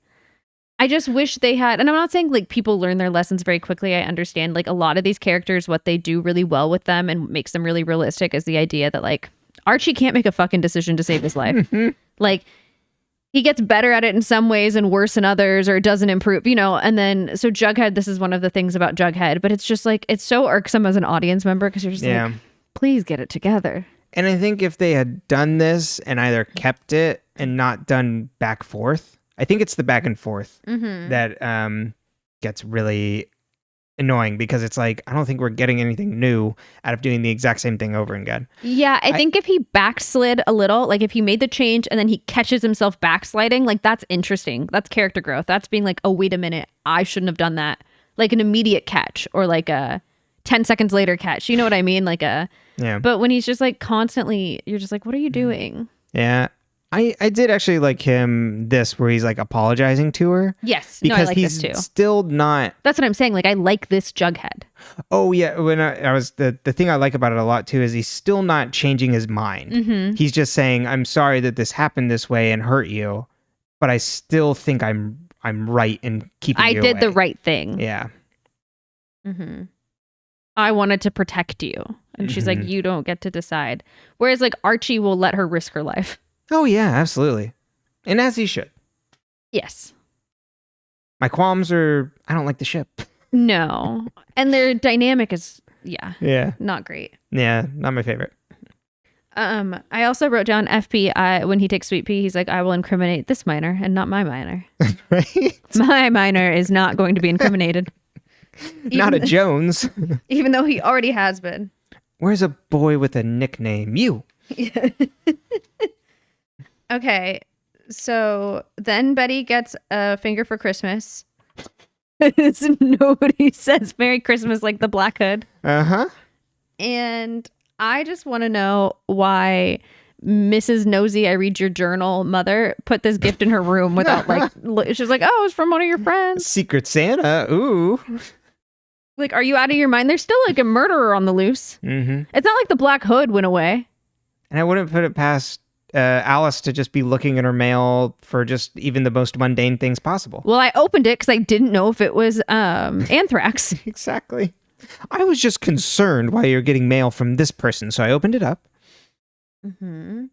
I just wish they had, and I'm not saying like people learn their lessons very quickly. I understand like a lot of these characters, what they do really well with them and makes them really realistic is the idea that like Archie can't make a fucking decision to save his life. Like he gets better at it in some ways and worse in others, or it doesn't improve, you know. And then so Jughead, this is one of the things about Jughead, but it's just like, it's so irksome as an audience member because you're just like, please get it together. And I think if they had done this and either kept it and not done back forth, I think it's the back and forth that gets really annoying, because it's like, I don't think we're getting anything new out of doing the exact same thing over again. Yeah, I think if he backslid a little, like if he made the change and then he catches himself backsliding, like that's interesting. That's character growth. That's being like, oh, wait a minute, I shouldn't have done that. Like an immediate catch, or like a 10 seconds later catch. You know what I mean? Like but when he's just like constantly, you're just like, what are you doing? Yeah. I did actually like him where he's like apologizing to her. Yes. Because no, I like he's this too. Still not. That's what I'm saying. Like I like this Jughead. Oh yeah. When I was the thing I like about it a lot too is he's still not changing his mind. He's just saying, I'm sorry that this happened this way and hurt you, but I still think I'm right in keeping you away. I did the right thing. Yeah. I wanted to protect you. And she's like, you don't get to decide. Whereas like Archie will let her risk her life. Oh yeah, absolutely. And as he should. Yes. My qualms are, I don't like the ship. No. And their dynamic is, not great. Yeah, not my favorite. I also wrote down FP, when he takes Sweet Pea, he's like, I will incriminate this minor and not my minor. Right? My minor is not going to be incriminated. Not a Jones. Even though he already has been. Where's a boy with a nickname? You. Okay, so then Betty gets a finger for Christmas. Nobody says Merry Christmas like the Black Hood. And I just want to know why Mrs. Nosy, I read your journal mother put this gift in her room without like, she's like, oh, it's from one of your friends. Secret Santa. Ooh. Like, are you out of your mind? There's still like a murderer on the loose. It's not like the Black Hood went away. And I wouldn't put it past Alice to just be looking in her mail for just even the most mundane things possible. Well, I opened it because I didn't know if it was anthrax. Exactly. I was just concerned why you're getting mail from this person, so I opened it up. And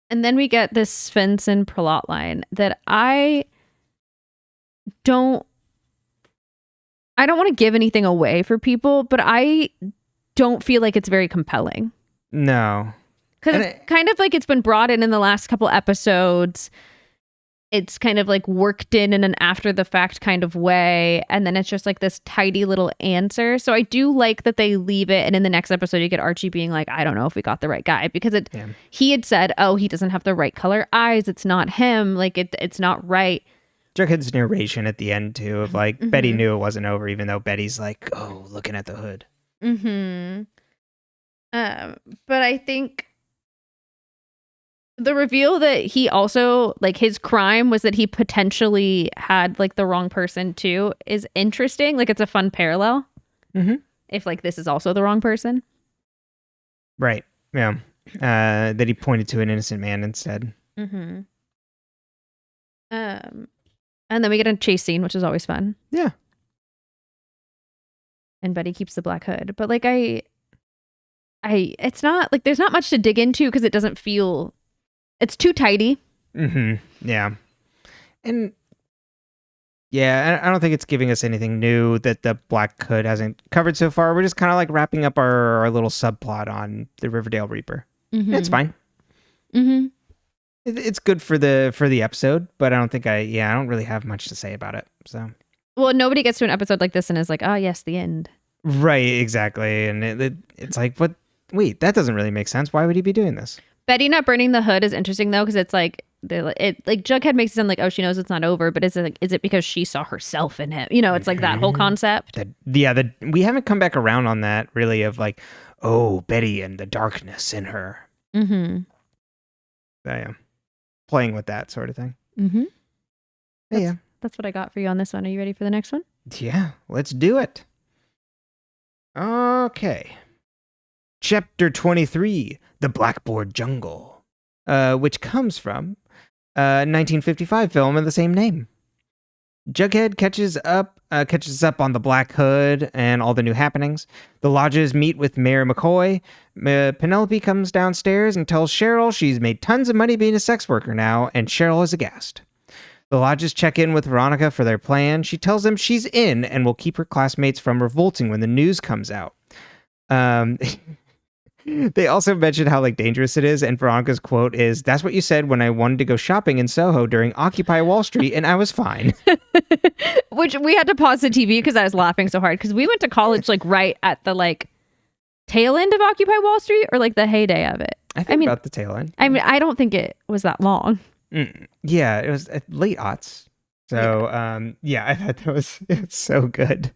then we get this Svensson plot line that I don't want to give anything away for people, but I don't feel like it's very compelling. No. Because it's kind of like it's been brought in the last couple episodes. It's kind of like worked in an after the fact kind of way. And then it's just like this tidy little answer. So I do like that they leave it. And in the next episode, you get Archie being like, I don't know if we got the right guy. Because he had said, oh, he doesn't have the right color eyes. It's not him. Like it's not right. Jughead's narration at the end, too, of like, Betty knew it wasn't over, even though Betty's like, oh, looking at the hood. But I think the reveal that he also, like, his crime was that he potentially had, like, the wrong person, too, is interesting. Like, it's a fun parallel. If, like, this is also the wrong person. Right. Yeah. That he pointed to an innocent man instead. And then we get a chase scene, which is always fun. Yeah. And Betty keeps the black hood. But, like, it's not, like, there's not much to dig into because it doesn't feel... It's too tidy. Yeah. And yeah, I don't think it's giving us anything new that the Black Hood hasn't covered so far. We're just kind of like wrapping up our little subplot on the Riverdale Reaper. It's fine. It's good for the episode, but I don't think I don't really have much to say about it. So, well, nobody gets to an episode like this and is like, oh yes, the end. Right, exactly. And it's like, what? Wait, that doesn't really make sense. Why would he be doing this? Betty not burning the hood is interesting though, because it's like Jughead makes it sound like, oh, she knows it's not over, but is it because she saw herself in him? You know, it's like that whole concept. We haven't come back around on that really of like, oh, Betty and the darkness in her. Yeah, playing with that sort of thing. That's what I got for you on this one. Are you ready for the next one? Yeah, let's do it. Okay. Chapter 23, The Blackboard Jungle, which comes from a 1955 film of the same name. Jughead catches up on the Black Hood and all the new happenings. The lodges meet with Mayor McCoy. Penelope comes downstairs and tells Cheryl she's made tons of money being a sex worker now, and Cheryl is aghast. The lodges check in with Veronica for their plan. She tells them she's in and will keep her classmates from revolting when the news comes out. They also mention how like dangerous it is, and Veronica's quote is, "That's what you said when I wanted to go shopping in Soho during Occupy Wall Street, and I was fine." Which we had to pause the TV because I was laughing so hard because we went to college like right at the like tail end of Occupy Wall Street or like the heyday of it. I mean about the tail end. I mean, I don't think it was that long. Yeah, it was late aughts. So I thought that was so good.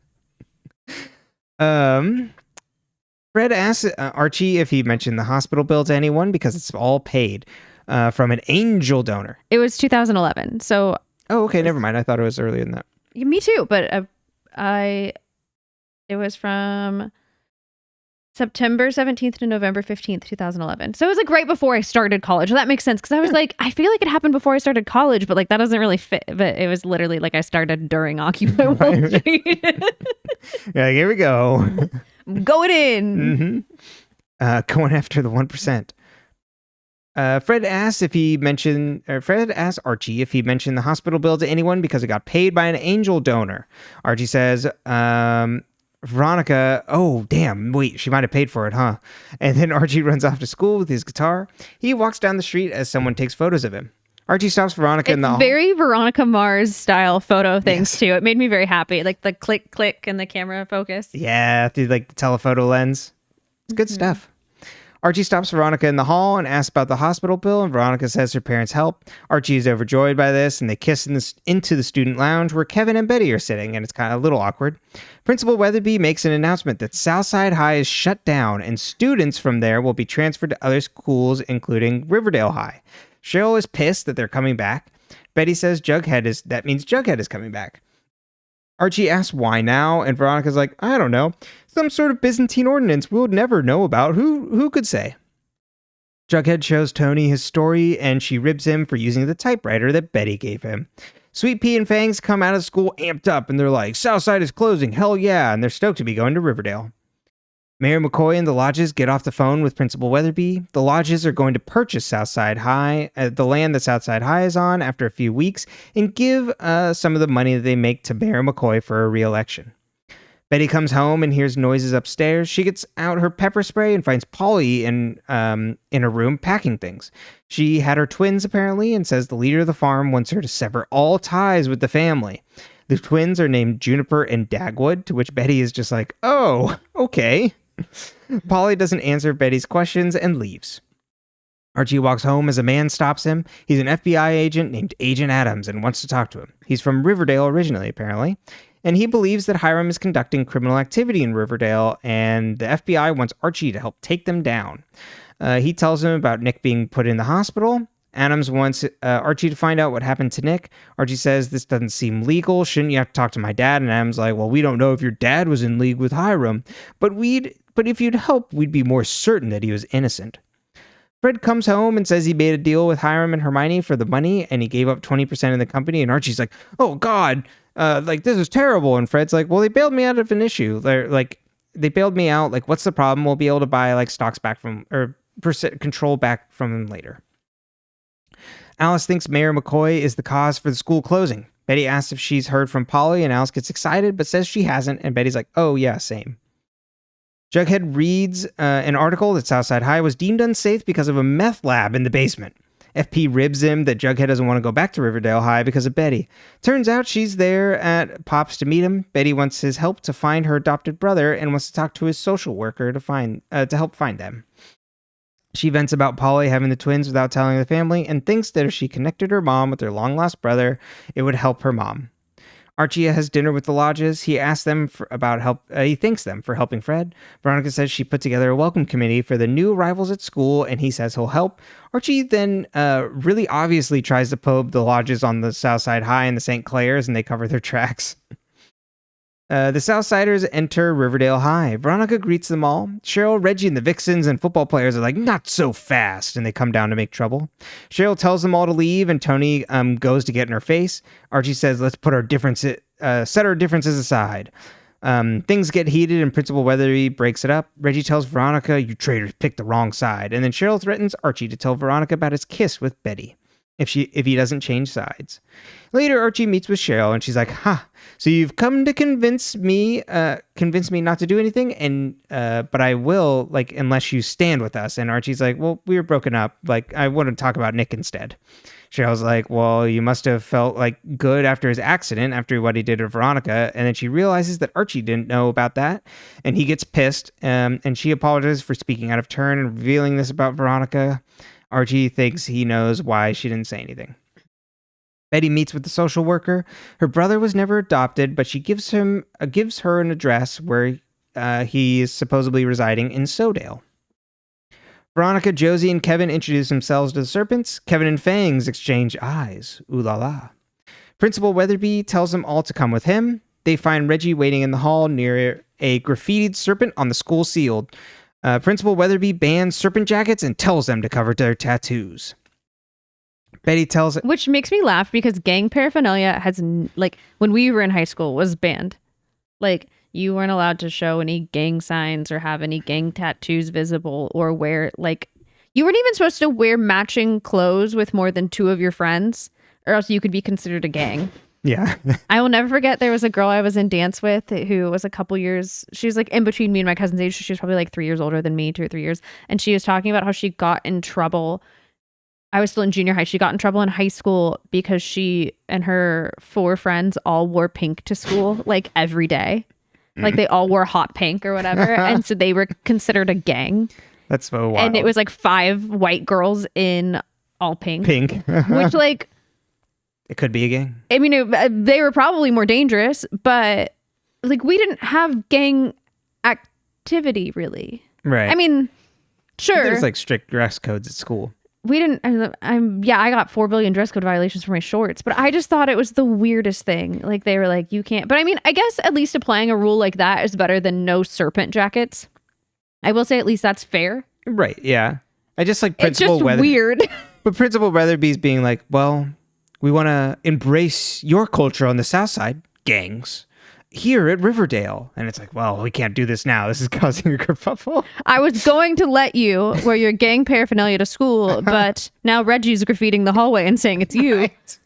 Fred asks Archie if he mentioned the hospital bill to anyone because it's all paid from an angel donor. It was 2011. So. Oh, okay. Never mind. I thought it was earlier than that. Me too. But it was from September 17th to November 15th, 2011. So it was like right before I started college. Well, that makes sense because I was like, I feel like it happened before I started college, but like that doesn't really fit. But it was literally like I started during Occupy Wall Street. Yeah, here we go. Going in. Going after the 1%. Fred asks Archie if he mentioned the hospital bill to anyone because it got paid by an angel donor. Archie says, Veronica, oh, damn, wait, she might have paid for it, huh? And then Archie runs off to school with his guitar. He walks down the street as someone takes photos of him. Archie stops Veronica in the hall. Very Veronica Mars style photo things too. It made me very happy. Like the click, click, and the camera focus. Yeah, through like the telephoto lens. It's good stuff. Archie stops Veronica in the hall and asks about the hospital bill, and Veronica says her parents help. Archie is overjoyed by this, and they kiss into the student lounge where Kevin and Betty are sitting, and it's kind of a little awkward. Principal Weatherby makes an announcement that Southside High is shut down, and students from there will be transferred to other schools, including Riverdale High. Cheryl is pissed that they're coming back. Betty says that means Jughead is coming back. Archie asks why now, and Veronica's like, I don't know. Some sort of Byzantine ordinance we'll never know about. Who could say? Jughead shows Tony his story, and she ribs him for using the typewriter that Betty gave him. Sweet Pea and Fangs come out of school amped up, and they're like, Southside is closing, hell yeah, and they're stoked to be going to Riverdale. Mayor McCoy and the Lodges get off the phone with Principal Weatherby. The Lodges are going to purchase Southside High, the land that Southside High is on, after a few weeks, and give some of the money that they make to Mayor McCoy for a re-election. Betty comes home and hears noises upstairs. She gets out her pepper spray and finds Polly in a room packing things. She had her twins, apparently, and says the leader of the farm wants her to sever all ties with the family. The twins are named Juniper and Dagwood, to which Betty is just like, oh, okay. Polly doesn't answer Betty's questions and leaves. Archie walks home as a man stops him. He's an FBI agent named Agent Adams and wants to talk to him. He's from Riverdale originally, apparently. And he believes that Hiram is conducting criminal activity in Riverdale, and the FBI wants Archie to help take them down. He tells him about Nick being put in the hospital. Adams wants Archie to find out what happened to Nick. Archie says, this doesn't seem legal. Shouldn't you have to talk to my dad? And Adams like, well, we don't know if your dad was in league with Hiram, but if you'd help, we'd be more certain that he was innocent. Fred comes home and says he made a deal with Hiram and Hermione for the money, and he gave up 20% of the company. And Archie's like, oh, God, this is terrible. And Fred's like, well, they bailed me out of an issue. They bailed me out. Like, what's the problem? We'll be able to buy, stocks back from, or control back from them later. Alice thinks Mayor McCoy is the cause for the school closing. Betty asks if she's heard from Polly, and Alice gets excited, but says she hasn't, and Betty's like, oh, yeah, same. Jughead reads an article that Southside High was deemed unsafe because of a meth lab in the basement. FP ribs him that Jughead doesn't want to go back to Riverdale High because of Betty. Turns out she's there at Pop's to meet him. Betty wants his help to find her adopted brother and wants to talk to his social worker to help find them. She vents about Polly having the twins without telling the family and thinks that if she connected her mom with her long-lost brother, it would help her mom. Archie has dinner with the Lodges. He asks them about help. He thanks them for helping Fred. Veronica says she put together a welcome committee for the new arrivals at school, and he says he'll help. Archie then really obviously tries to probe the Lodges on the Southside High and the St. Clairs, and they cover their tracks. The Southsiders enter Riverdale High. Veronica greets them all. Cheryl, Reggie, and the Vixens and football players are like, not so fast, and they come down to make trouble. Cheryl tells them all to leave, and Tony goes to get in her face. Archie says, let's put set our differences aside. Things get heated, and Principal Weatherby breaks it up. Reggie tells Veronica, you traitors picked the wrong side. And then Cheryl threatens Archie to tell Veronica about his kiss with Betty if he doesn't change sides. Later, Archie meets with Cheryl, and she's like, so you've come to convince me not to do anything, and but I will, unless you stand with us. And Archie's like, well, we were broken up. I want to talk about Nick instead. Cheryl's like, well, you must have felt good after his accident, after what he did to Veronica. And then she realizes that Archie didn't know about that, and he gets pissed, and she apologizes for speaking out of turn and revealing this about Veronica. Archie thinks he knows why she didn't say anything. Betty meets with the social worker. Her brother was never adopted, but she gives her an address where he is supposedly residing in Sodale. Veronica, Josie, and Kevin introduce themselves to the serpents. Kevin and Fangs exchange eyes. Ooh la la. Principal Weatherby tells them all to come with him. They find Reggie waiting in the hall near a graffitied serpent on the school shield. Principal Weatherby bans serpent jackets and tells them to cover their tattoos. Betty tells it. Which makes me laugh because gang paraphernalia has, when we were in high school, was banned. You weren't allowed to show any gang signs or have any gang tattoos visible or wear, you weren't even supposed to wear matching clothes with more than two of your friends, or else you could be considered a gang. Yeah. I will never forget, there was a girl I was in dance with who was a couple years, she was in between me and my cousin's age. She was probably 3 years older than me, 2 or 3 years. And she was talking about how she got in trouble. I was still in junior high. She got in trouble in high school because she and her 4 friends all wore pink to school, every day. They all wore hot pink or whatever. And so they were considered a gang. That's so wild. And it was 5 white girls in all pink. Which it could be a gang. I mean, they were probably more dangerous, but we didn't have gang activity really. Right. I mean, sure. There's strict dress codes at school. We didn't. I got 4 billion dress code violations for my shorts, but I just thought it was the weirdest thing. They were you can't. But I mean, I guess at least applying a rule like that is better than no serpent jackets. I will say at least that's fair. Right. Yeah. I just Principal It's just weird. But Principal Weatherby's being well, we want to embrace your culture on the South Side, gangs. here at Riverdale. And it's like, well, we can't do this now. This is causing a kerfuffle. I was going to let you wear your gang paraphernalia to school, but now Reggie's graffitiing the hallway and saying it's you. Right.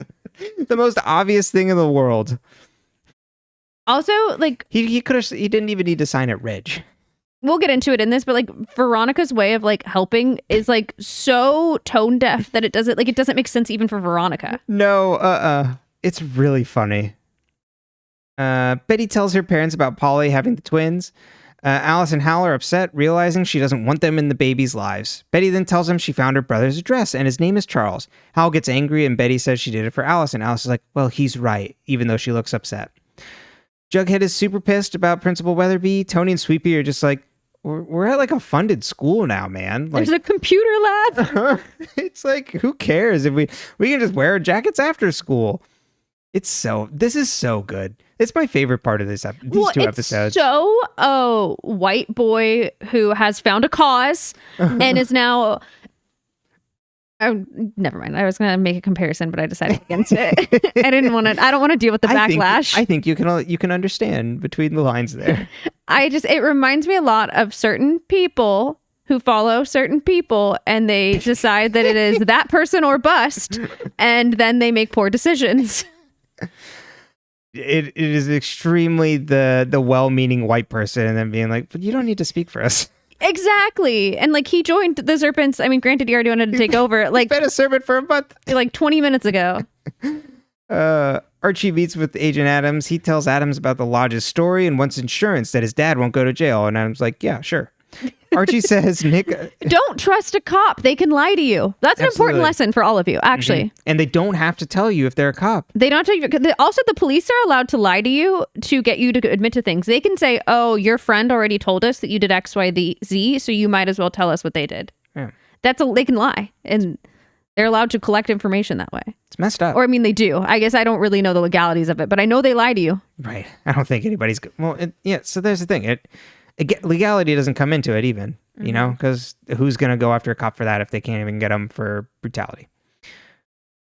The most obvious thing in the world. Also, like, he didn't even need to sign it Reg. We'll get into it in this, but like Veronica's way of like helping is like so tone deaf that it doesn't make sense even for Veronica. No, it's really funny. Betty tells her parents about Polly having the twins. Alice and Hal are upset, realizing she doesn't want them in the babies' lives. Betty then tells him she found her brother's address and his name is Charles. Hal gets angry and Betty says she did it for Alice, and Alice is like, well, he's right, even though she looks upset. Jughead is super pissed about Principal Weatherby. Tony and Sweepy are just like, we're at like a funded school now, man. Like, there's a computer lab. It's like, who cares if we can just wear our jackets after school? This is so good. It's my favorite part of these two episodes. So a white boy who has found a cause and is now. Oh, never mind. I was going to make a comparison, but I decided against it. I don't want to deal with the backlash. I think you can understand between the lines there. It reminds me a lot of certain people who follow certain people and they decide that it is that person or bust, and then they make poor decisions. It is extremely the well-meaning white person and then being like, but you don't need to speak for us. Exactly. And like he joined the Serpents. I mean, granted, he already wanted to take over. Like, been a serpent for a month. Like 20 minutes ago. Archie meets with Agent Adams. He tells Adams about the lodge's story and wants insurance that his dad won't go to jail. And Adams like, yeah, sure. Archie says, Nick... Don't trust a cop. They can lie to you. That's an important lesson for all of you, actually. Mm-hmm. And they don't have to tell you if they're a cop. They don't tell you. Also, the police are allowed to lie to you to get you to admit to things. They can say, oh, your friend already told us that you did X, Y, Z, so you might as well tell us what they did. Yeah. They can lie. And they're allowed to collect information that way. It's messed up. Or, I mean, they do. I guess I don't really know the legalities of it, but I know they lie to you. Right. I don't think anybody's... Well, so there's the thing. Legality doesn't come into it even, you know, because who's going to go after a cop for that if they can't even get him for brutality?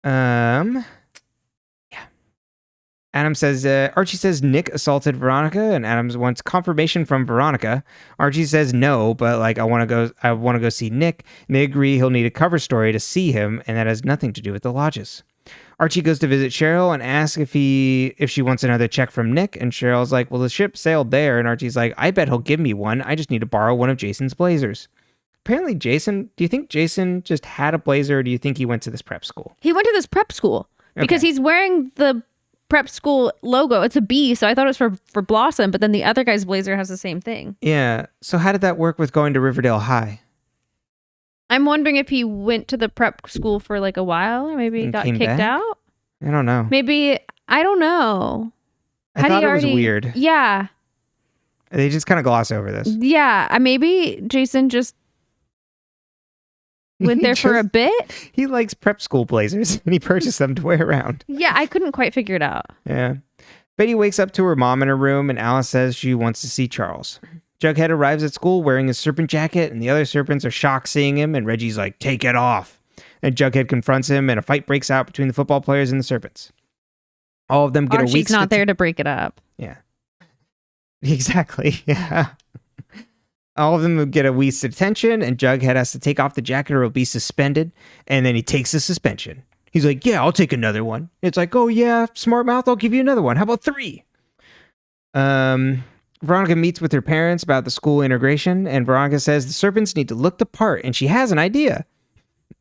Yeah. Archie says Nick assaulted Veronica, and Adams wants confirmation from Veronica. Archie says no, but like I want to go see Nick, and they agree he'll need a cover story to see him, and that has nothing to do with the lodges. Archie goes to visit Cheryl and asks if she wants another check from Nick, and Cheryl's like, well, the ship sailed there, and Archie's like, I bet he'll give me one. I just need to borrow one of Jason's blazers. Apparently, do you think Jason just had a blazer, or do you think he went to this prep school? He went to this prep school because he's wearing the prep school logo. It's a bee, so I thought it was for Blossom, but then the other guy's blazer has the same thing. Yeah, so how did that work with going to Riverdale High? I'm wondering if he went to the prep school for like a while, or maybe he got kicked out. I don't know. Maybe, I don't know. I thought it was weird. Yeah. They just kind of gloss over this. Yeah, maybe Jason just went there for a bit. He likes prep school blazers and he purchased them to wear around. Yeah, I couldn't quite figure it out. Yeah. Betty wakes up to her mom in her room and Alice says she wants to see Charles. Jughead arrives at school wearing his serpent jacket, and the other serpents are shocked seeing him, and Reggie's like, take it off. And Jughead confronts him, and a fight breaks out between the football players and the serpents. All of them get a week's... She's not there to break it up. Yeah. Exactly, yeah. All of them get a week's detention, and Jughead has to take off the jacket or he'll be suspended, and then he takes the suspension. He's like, yeah, I'll take another one. It's like, oh yeah, smart mouth, I'll give you another one. How about 3? Veronica meets with her parents about the school integration, and Veronica says the serpents need to look the part, and she has an idea.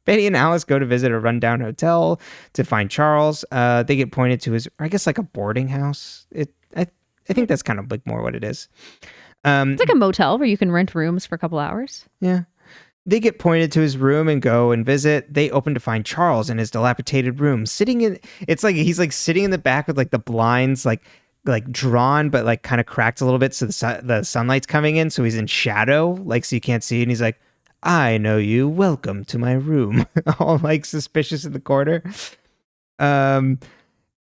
Betty and Alice go to visit a rundown hotel to find Charles. They get pointed to his, I guess, like a boarding house. I think that's kind of like more what it is. It's like a motel where you can rent rooms for a couple hours. Yeah. They get pointed to his room and go and visit. They open to find Charles in his dilapidated room, sitting in, it's like he's like sitting in the back with like the blinds like drawn but like kind of cracked a little bit so the sunlight's coming in, so he's in shadow, like so you can't see, and he's like, I know you, welcome to my room. All like suspicious in the corner. And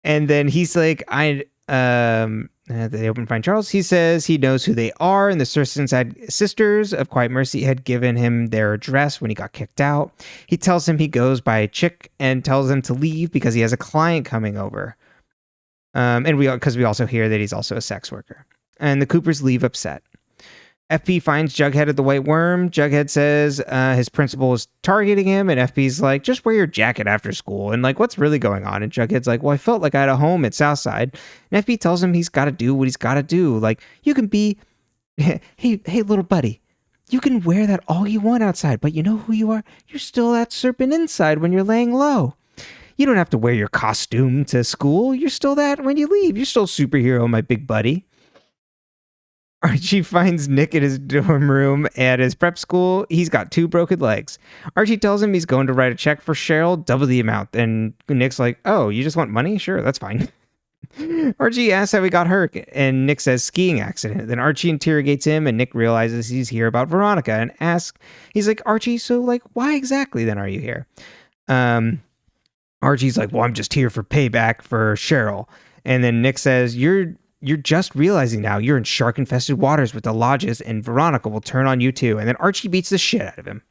then he's like, they open to find Charles. He says he knows who they are, and the sisters of Quiet Mercy had given him their address when he got kicked out. He tells him he goes by Chic and tells him to leave because he has a client coming over. And because we also hear that he's also a sex worker. And the Coopers leave upset. FP finds Jughead at the White Worm. Jughead says his principal is targeting him, and FP's like, just wear your jacket after school. And like, what's really going on? And Jughead's like, well, I felt like I had a home at Southside. And FP tells him he's got to do what he's got to do. Like, you can be, hey, little buddy, you can wear that all you want outside, but you know who you are? You're still that serpent inside when you're laying low. You don't have to wear your costume to school. You're still that when you leave. You're still superhero, my big buddy. Archie finds Nick in his dorm room at his prep school. He's got 2 broken legs. Archie tells him he's going to write a check for Cheryl, double the amount. And Nick's like, oh, you just want money? Sure, that's fine. Archie asks how he got hurt, and Nick says skiing accident. Then Archie interrogates him, and Nick realizes he's here about Veronica and asks, he's like, Archie, so like, why exactly then are you here? Archie's like, well, I'm just here for payback for Cheryl. And then Nick says, you're just realizing now you're in shark-infested waters with the lodges, and Veronica will turn on you too. And then Archie beats the shit out of him.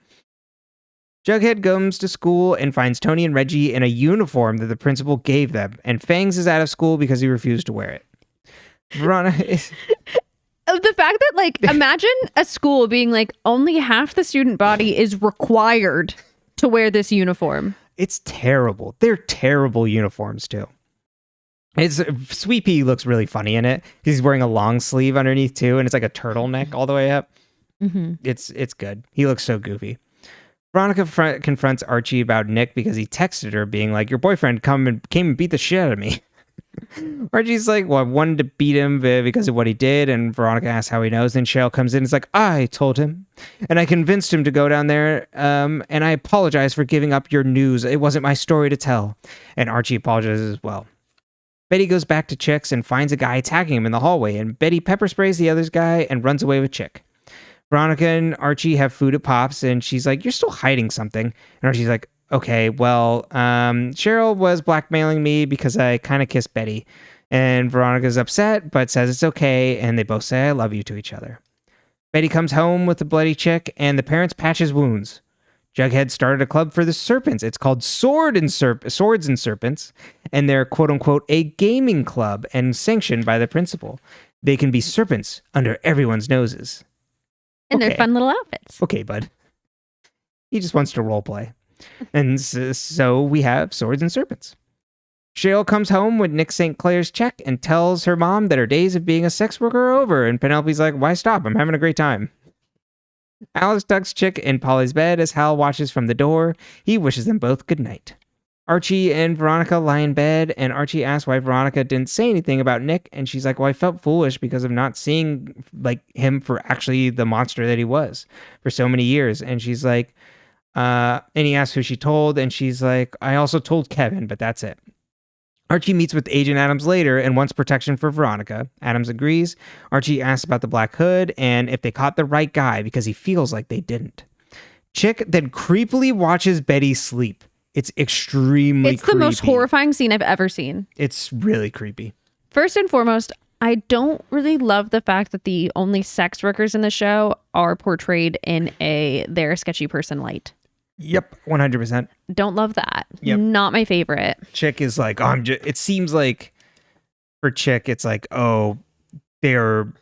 Jughead comes to school and finds Tony and Reggie in a uniform that the principal gave them, and Fangs is out of school because he refused to wear it. Veronica is... The fact that, like, imagine a school being like, only half the student body is required to wear this uniform. It's terrible. They're terrible uniforms too. It's Sweet Pea looks really funny in it. He's wearing a long sleeve underneath too, and it's like a turtleneck all the way up. Mm-hmm. It's good. He looks so goofy. Veronica confronts Archie about Nick because he texted her being like, your boyfriend came and beat the shit out of me. Archie's like, well, I wanted to beat him because of what he did, and Veronica asks how he knows. Then Cheryl comes in and is like, I told him, and I convinced him to go down there, and I apologize for giving up your news. It wasn't my story to tell. And Archie apologizes as well. Betty goes back to Chick's and finds a guy attacking him in the hallway, and Betty pepper sprays the other guy and runs away with Chick. Veronica and Archie have food at Pop's, and she's like, you're still hiding something. And Archie's like, okay, well, Cheryl was blackmailing me because I kind of kissed Betty. And Veronica's upset, but says it's okay, and they both say I love you to each other. Betty comes home with the bloody Chick, and the parents patch his wounds. Jughead started a club for the serpents. It's called Swords and Serpents, and they're quote-unquote a gaming club and sanctioned by the principal. They can be serpents under everyone's noses. And they're fun little outfits. Okay, bud. He just wants to roleplay. And so we have Swords and Serpents. Cheryl comes home with Nick St. Clair's check and tells her mom that her days of being a sex worker are over. And Penelope's like, why stop? I'm having a great time. Alice tucks Chick in Polly's bed as Hal watches from the door. He wishes them both good night. Archie and Veronica lie in bed, and Archie asks why Veronica didn't say anything about Nick, and she's like, well, I felt foolish because of not seeing like him for actually the monster that he was for so many years. And she's like, and he asks who she told, and she's like, I also told Kevin, but that's it. Archie meets with Agent Adams later and wants protection for Veronica. Adams agrees. Archie asks about the Black Hood and if they caught the right guy because he feels like they didn't. Chick then creepily watches Betty sleep. It's extremely creepy. It's the most horrifying scene I've ever seen. It's really creepy. First and foremost, I don't really love the fact that the only sex workers in the show are portrayed in they're a sketchy person light. Yep, 100%. Don't love that. Yep. Not my favorite. Chick is like, it seems like for Chick, it's like, oh, they're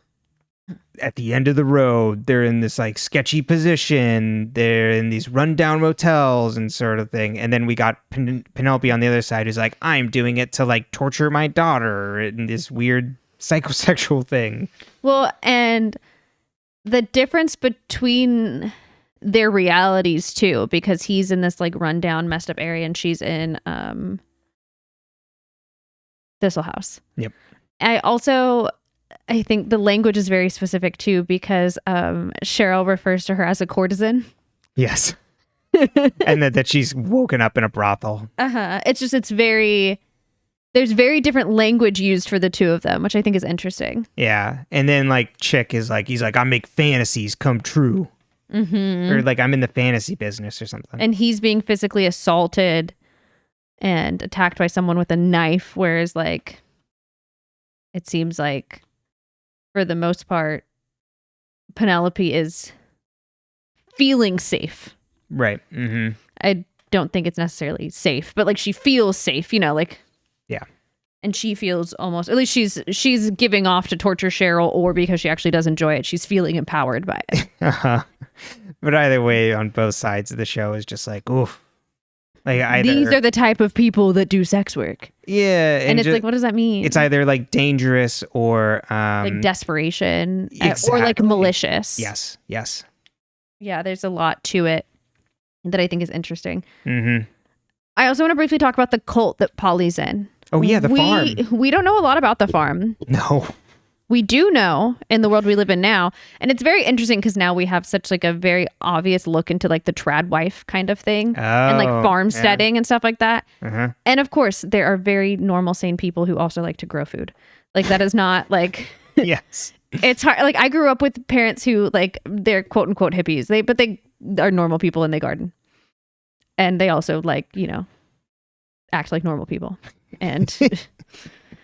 at the end of the road. They're in this like sketchy position. They're in these rundown motels and sort of thing. And then we got Penelope on the other side who's like, I'm doing it to like torture my daughter in this weird psychosexual thing. Well, and the difference between their realities too, because he's in this like rundown messed up area and she's in Thistle House. Yep. I think the language is very specific too, because Cheryl refers to her as a courtesan. Yes. And that she's woken up in a brothel. There's very different language used for the two of them, which I think is interesting. Yeah. And then like Chick is like, he's like, I make fantasies come true. Mm-hmm. Or like I'm in the fantasy business or something. And he's being physically assaulted and attacked by someone with a knife, whereas like it seems like for the most part Penelope is feeling safe. Right. Mm-hmm. I don't think it's necessarily safe, but like she feels safe, like. Yeah. And she feels almost, at least she's giving off to torture Cheryl, or because she actually does enjoy it, she's feeling empowered by it. But either way, on both sides of the show is just like, oof. Like either, these are the type of people that do sex work. Yeah. And it's like, what does that mean? It's either like dangerous or like desperation, exactly. or like malicious. Yes. Yeah, there's a lot to it that I think is interesting. Mm-hmm. I also want to briefly talk about the cult that Polly's in. Oh yeah, the farm. We don't know a lot about the farm. No. We do know in the world we live in now, and it's very interesting because now we have such like a very obvious look into like the trad wife kind of thing, and like farmsteading and stuff like that. Uh-huh. And of course, there are very normal, sane people who also like to grow food. Like that is not like yes. It's hard. Like I grew up with parents who like they're quote unquote hippies. But they are normal people and they garden, and they also like act like normal people. And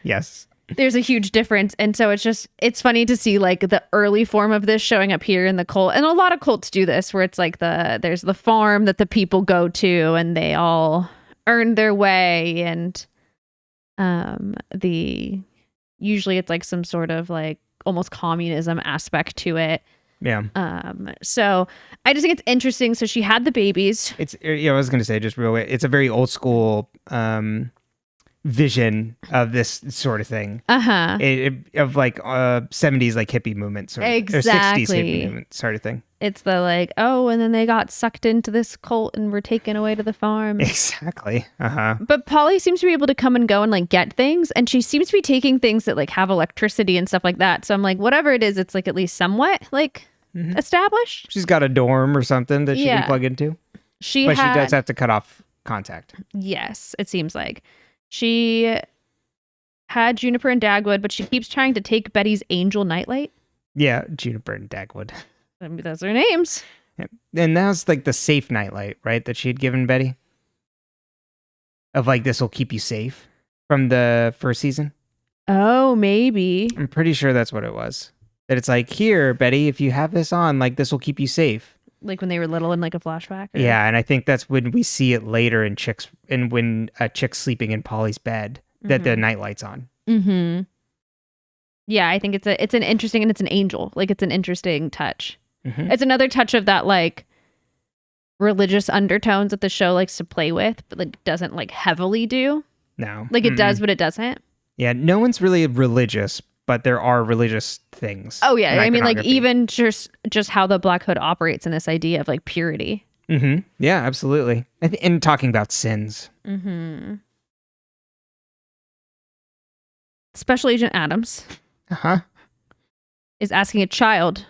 yes. There's a huge difference. And so it's funny to see like the early form of this showing up here in the cult. And a lot of cults do this where it's like there's the farm that the people go to and they all earn their way. And usually it's like some sort of like almost communism aspect to it. Yeah. So I just think it's interesting. So she had the babies. I was going to say just real quick, it's a very old school vision of this sort of thing. Of like 70s like hippie movement sort of, exactly. Or 60s hippie movement sort of thing. It's the like, oh, and then they got sucked into this cult and were taken away to the farm. Exactly. But Polly seems to be able to come and go and like get things, and she seems to be taking things that like have electricity and stuff like that. So I'm like, whatever it is, it's like at least somewhat like established. She's got a dorm or something that she can plug into. But she does have to cut off contact. Yes, it seems like. She had Juniper and Dagwood, but she keeps trying to take Betty's angel nightlight. Yeah, Juniper and Dagwood. I mean, those are names. Yeah. And that's like the safe nightlight, right? That she had given Betty. Of like, this will keep you safe from the first season. Oh, maybe. I'm pretty sure that's what it was. That it's like, here, Betty, if you have this on, like, this will keep you safe. Like when they were little in like a flashback? Or... Yeah, and I think that's when we see it later in Chick's, and when Chick's sleeping in Polly's bed, that the nightlight's on. Mm-hmm. Yeah, I think it's an interesting, and it's an angel. Like, it's an interesting touch. Mm-hmm. It's another touch of that like religious undertones that the show likes to play with, but like doesn't like heavily do. No. Like it does, but it doesn't. Yeah, no one's really religious, but there are religious things. Oh yeah, I mean like even just how the Black Hood operates in this idea of like purity. Mm-hmm. Yeah, absolutely. And talking about sins. Mm-hmm. Special Agent Adams is asking a child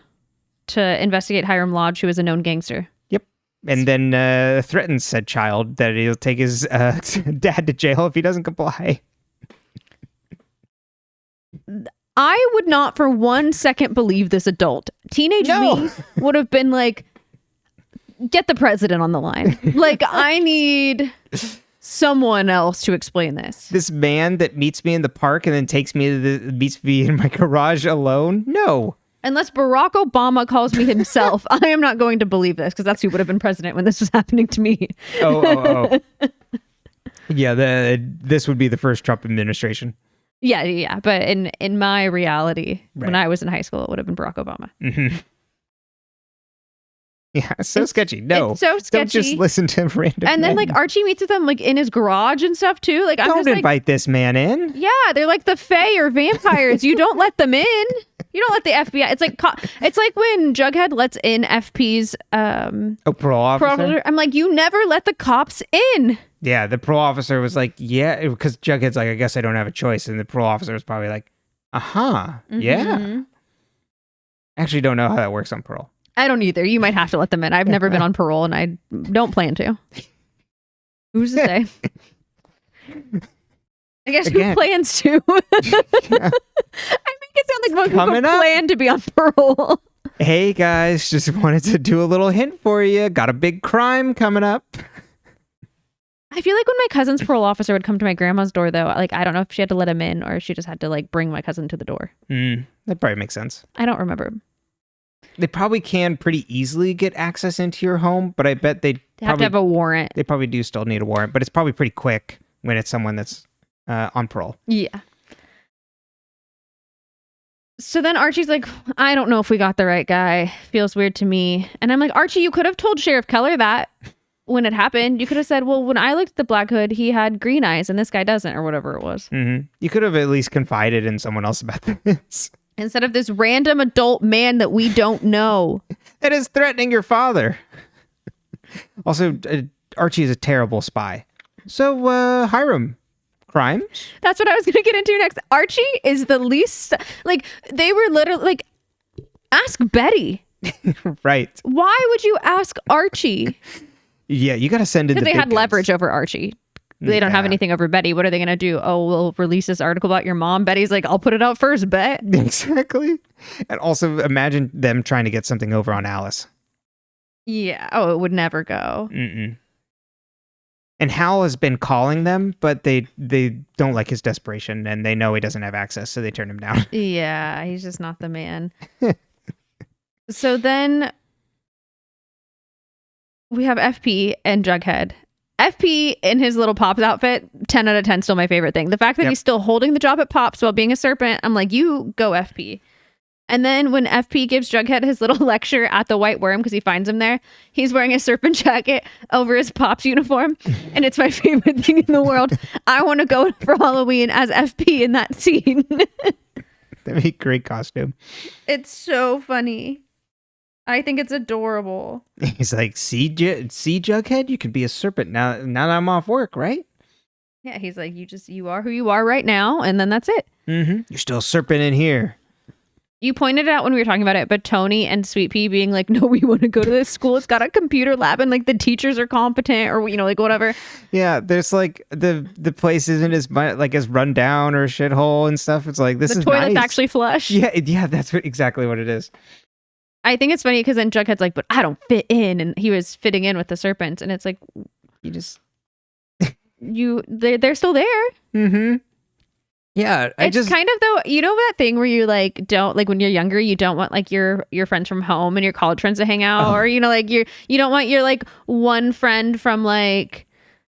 to investigate Hiram Lodge, who is a known gangster. Yep. And then threatens said child that he'll take his dad to jail if he doesn't comply. I would not for 1 second believe this adult. Teenage me would have been like, get the president on the line. Like, I need someone else to explain this. This man that meets me in the park and then meets me in my garage alone? No. Unless Barack Obama calls me himself, I am not going to believe this, because that's who would have been president when this was happening to me. Oh. Yeah, this would be the first Trump administration. Yeah. But in my reality, when I was in high school, it would have been Barack Obama. Mm-hmm. Yeah, it's sketchy. No, it's so sketchy. Don't just listen to random. And then like Archie meets with them like in his garage and stuff too. Like, don't invite this man in. Yeah, they're like the Fae or vampires. You don't let them in. You don't let the FBI. It's like when Jughead lets in FP's parole officer. I'm like, you never let the cops in. Yeah, the parole officer was like, yeah, because Jughead's like, I guess I don't have a choice, and the parole officer was probably like, yeah. I actually don't know how that works on parole. I don't either. You might have to let them in. I've never been on parole, and I don't plan to. Who's to say? I guess who plans to? I make it sound like most people plan to be on parole. Hey guys, just wanted to do a little hint for you. Got a big crime coming up. I feel like when my cousin's parole officer would come to my grandma's door, though, like I don't know if she had to let him in or she just had to like bring my cousin to the door. That probably makes sense. I don't remember. They probably can pretty easily get access into your home, but I bet they have to have a warrant. They probably do still need a warrant, but it's probably pretty quick when it's someone that's on parole. Yeah. So then Archie's like, I don't know if we got the right guy. Feels weird to me. And I'm like, Archie, you could have told Sheriff Keller that when it happened. You could have said, well, when I looked at the Black Hood, he had green eyes and this guy doesn't, or whatever it was. Mm-hmm. You could have at least confided in someone else about this. Instead of this random adult man that we don't know. That is threatening your father. Also, Archie is a terrible spy. So, Hiram, crimes? That's what I was going to get into next. Archie is the least, like, they were literally, like, ask Betty. Right. Why would you ask Archie? Yeah, you got to send in the Because they big had guns. leverage over Archie. They don't have anything over Betty. What are they going to do? Oh, we'll release this article about your mom. Betty's like, I'll put it out first, bet. Exactly. And also imagine them trying to get something over on Alice. Yeah. Oh, it would never go. Mm-mm. And Hal has been calling them, but they don't like his desperation, and they know he doesn't have access, so they turn him down. Yeah, he's just not the man. So then we have FP and Jughead. FP in his little Pops outfit, 10 out of 10, still my favorite thing. The fact that he's still holding the job at Pops while being a serpent, I'm like, you go FP. And then when FP gives Jughead his little lecture at the White Worm, because he finds him there, he's wearing a serpent jacket over his Pops uniform. And it's my favorite thing in the world. I want to go for Halloween as FP in that scene. That'd be a great costume. It's so funny. I think it's adorable. He's like, see, Jughead, you can be a serpent now that I'm off work, right? Yeah, he's like, you are who you are right now, and then that's it. Mm-hmm. You're still a serpent in here. You pointed it out when we were talking about it, but Tony and Sweet Pea being like, no, we want to go to this school. It's got a computer lab and like the teachers are competent or, like whatever. Yeah, there's like the place isn't as run down or shithole and stuff. It's like, this is the toilet's nice. actually flush. Yeah, that's exactly what it is. I think it's funny because then Jughead's like, but I don't fit in. And he was fitting in with the serpents. And it's like, You just... they're still there. Mm-hmm. Yeah, it's kind of though, that thing where you like don't like when you're younger, you don't want like your friends from home and your college friends to hang out, or like you don't want your like one friend from like.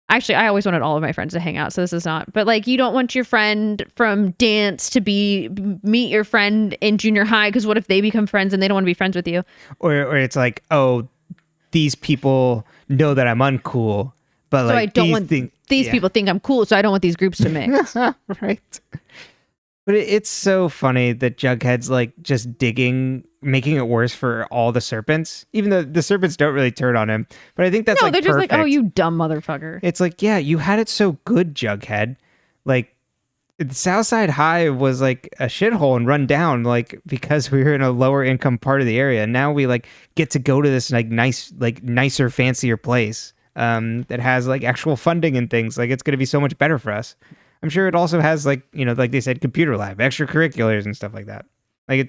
Actually, I always wanted all of my friends to hang out, so this is not. But like, you don't want your friend from dance to meet your friend in junior high because what if they become friends and they don't want to be friends with you? Or it's like, oh, these people know that I'm uncool, but so like I don't want these people think I'm cool, so I don't want these groups to mix. Right. But it's so funny that Jughead's like just making it worse for all the serpents, even though the serpents don't really turn on him. But I think that's they're just perfect. like, oh, you dumb motherfucker. It's like, yeah, you had it so good, Jughead. Like, Southside High was like a shithole and run down, like because we were in a lower income part of the area. And now we like get to go to this like nicer, fancier place that has like actual funding and things. Like, it's going to be so much better for us. I'm sure it also has like they said, computer lab, extracurriculars and stuff like that. Like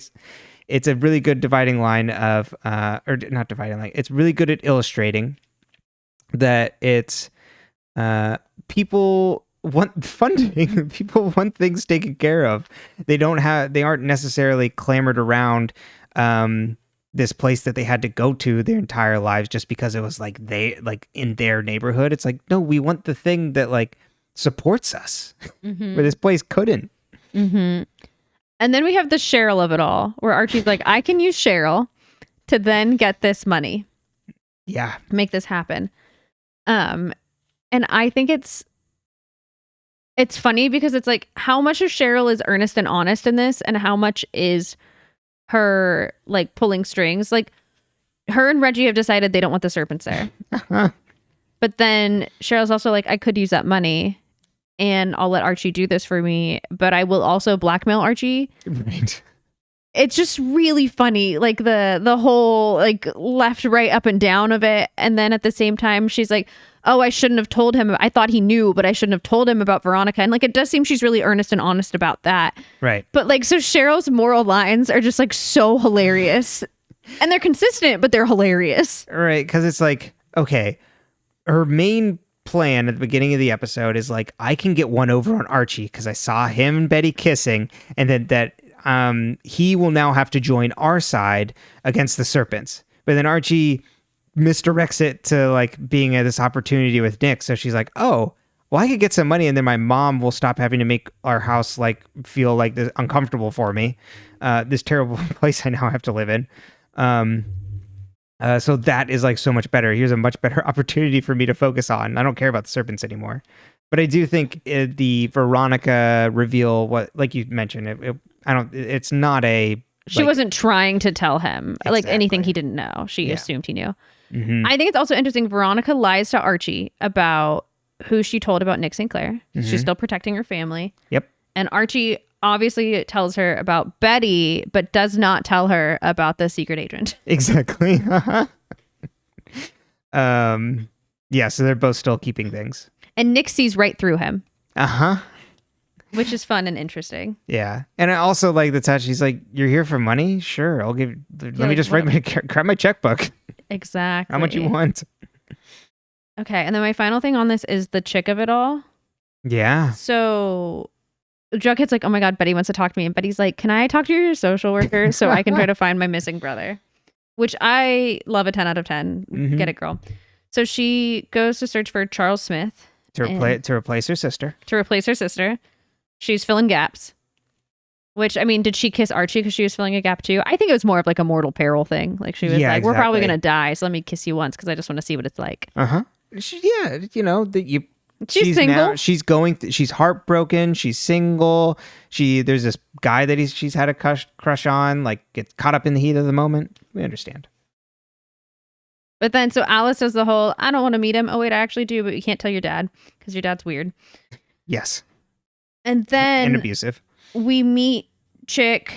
it's a really good dividing line of, or not dividing line. It's really good at illustrating that it's people want funding. People want things taken care of. They aren't necessarily clamored around this place that they had to go to their entire lives just because it was like in their neighborhood. It's like, no, we want the thing that like supports us, mm-hmm. but this place couldn't. Mm-hmm. And then we have the Cheryl of it all, where Archie's like, I can use Cheryl to then get this money. Yeah. Make this happen. And I think it's funny because it's like, how much of Cheryl is earnest and honest in this, and how much is her like pulling strings? Like, her and Reggie have decided they don't want the serpents there. But then Cheryl's also like, I could use that money and I'll let Archie do this for me, but I will also blackmail Archie. Right. It's just really funny, like the whole like left, right, up and down of it. And then at the same time, she's like, oh, I shouldn't have told him. I thought he knew, but I shouldn't have told him about Veronica. And like, it does seem she's really earnest and honest about that. Right. But like, so Cheryl's moral lines are just like so hilarious, and they're consistent, but they're hilarious. Right. Because it's like, okay, her main plan at the beginning of the episode is like, I can get one over on Archie because I saw him and Betty kissing, and then that he will now have to join our side against the serpents. But then Archie misdirects it to like being this opportunity with Nick. So she's like, oh, well, I could get some money and then my mom will stop having to make our house like feel like this uncomfortable for me. This terrible place I now have to live in. So that is like so much better. Here's a much better opportunity for me to focus on. I don't care about the serpents anymore. But I do think the Veronica reveal, what like you mentioned, it's not a. She wasn't trying to tell him like anything he didn't know. She Yeah. assumed he knew. Mhm. I think it's also interesting. Veronica lies to Archie about who she told about Nick St. Clair. She's still protecting her family. Yep. And Archie obviously tells her about Betty, but does not tell her about the secret agent. Exactly. Yeah, so they're both still keeping things. And Nick sees right through him, Uh-huh. which is fun and interesting. Yeah. And I also like the touch. He's like, you're here for money? Sure. I'll give let me like, just grab my checkbook. Exactly. How much you want? Okay. And then my final thing on this is the chick of it all. Yeah. So Jughead's like, oh my God, Betty wants to talk to me. And Betty's like, can I talk to your social worker so I can try to find my missing brother? Which I love a 10 out of 10. Get it, girl. So she goes to search for Charles Smith. To replace her sister. To replace her sister. She's filling gaps. Which, I mean, did she kiss Archie because she was filling a gap too? I think it was more of like a mortal peril thing. Like she was like, we're probably going to die, so let me kiss you once because I just want to see what it's like. Uh-huh. Yeah, you know, she's single. Now, she's heartbroken. She's single. There's this guy that she's had a crush on, like gets caught up in the heat of the moment. We understand. But then, so Alice does the whole, I don't want to meet him. Oh, wait, I actually do, but you can't tell your dad because your dad's weird. Yes. And then and abusive. We meet Chic,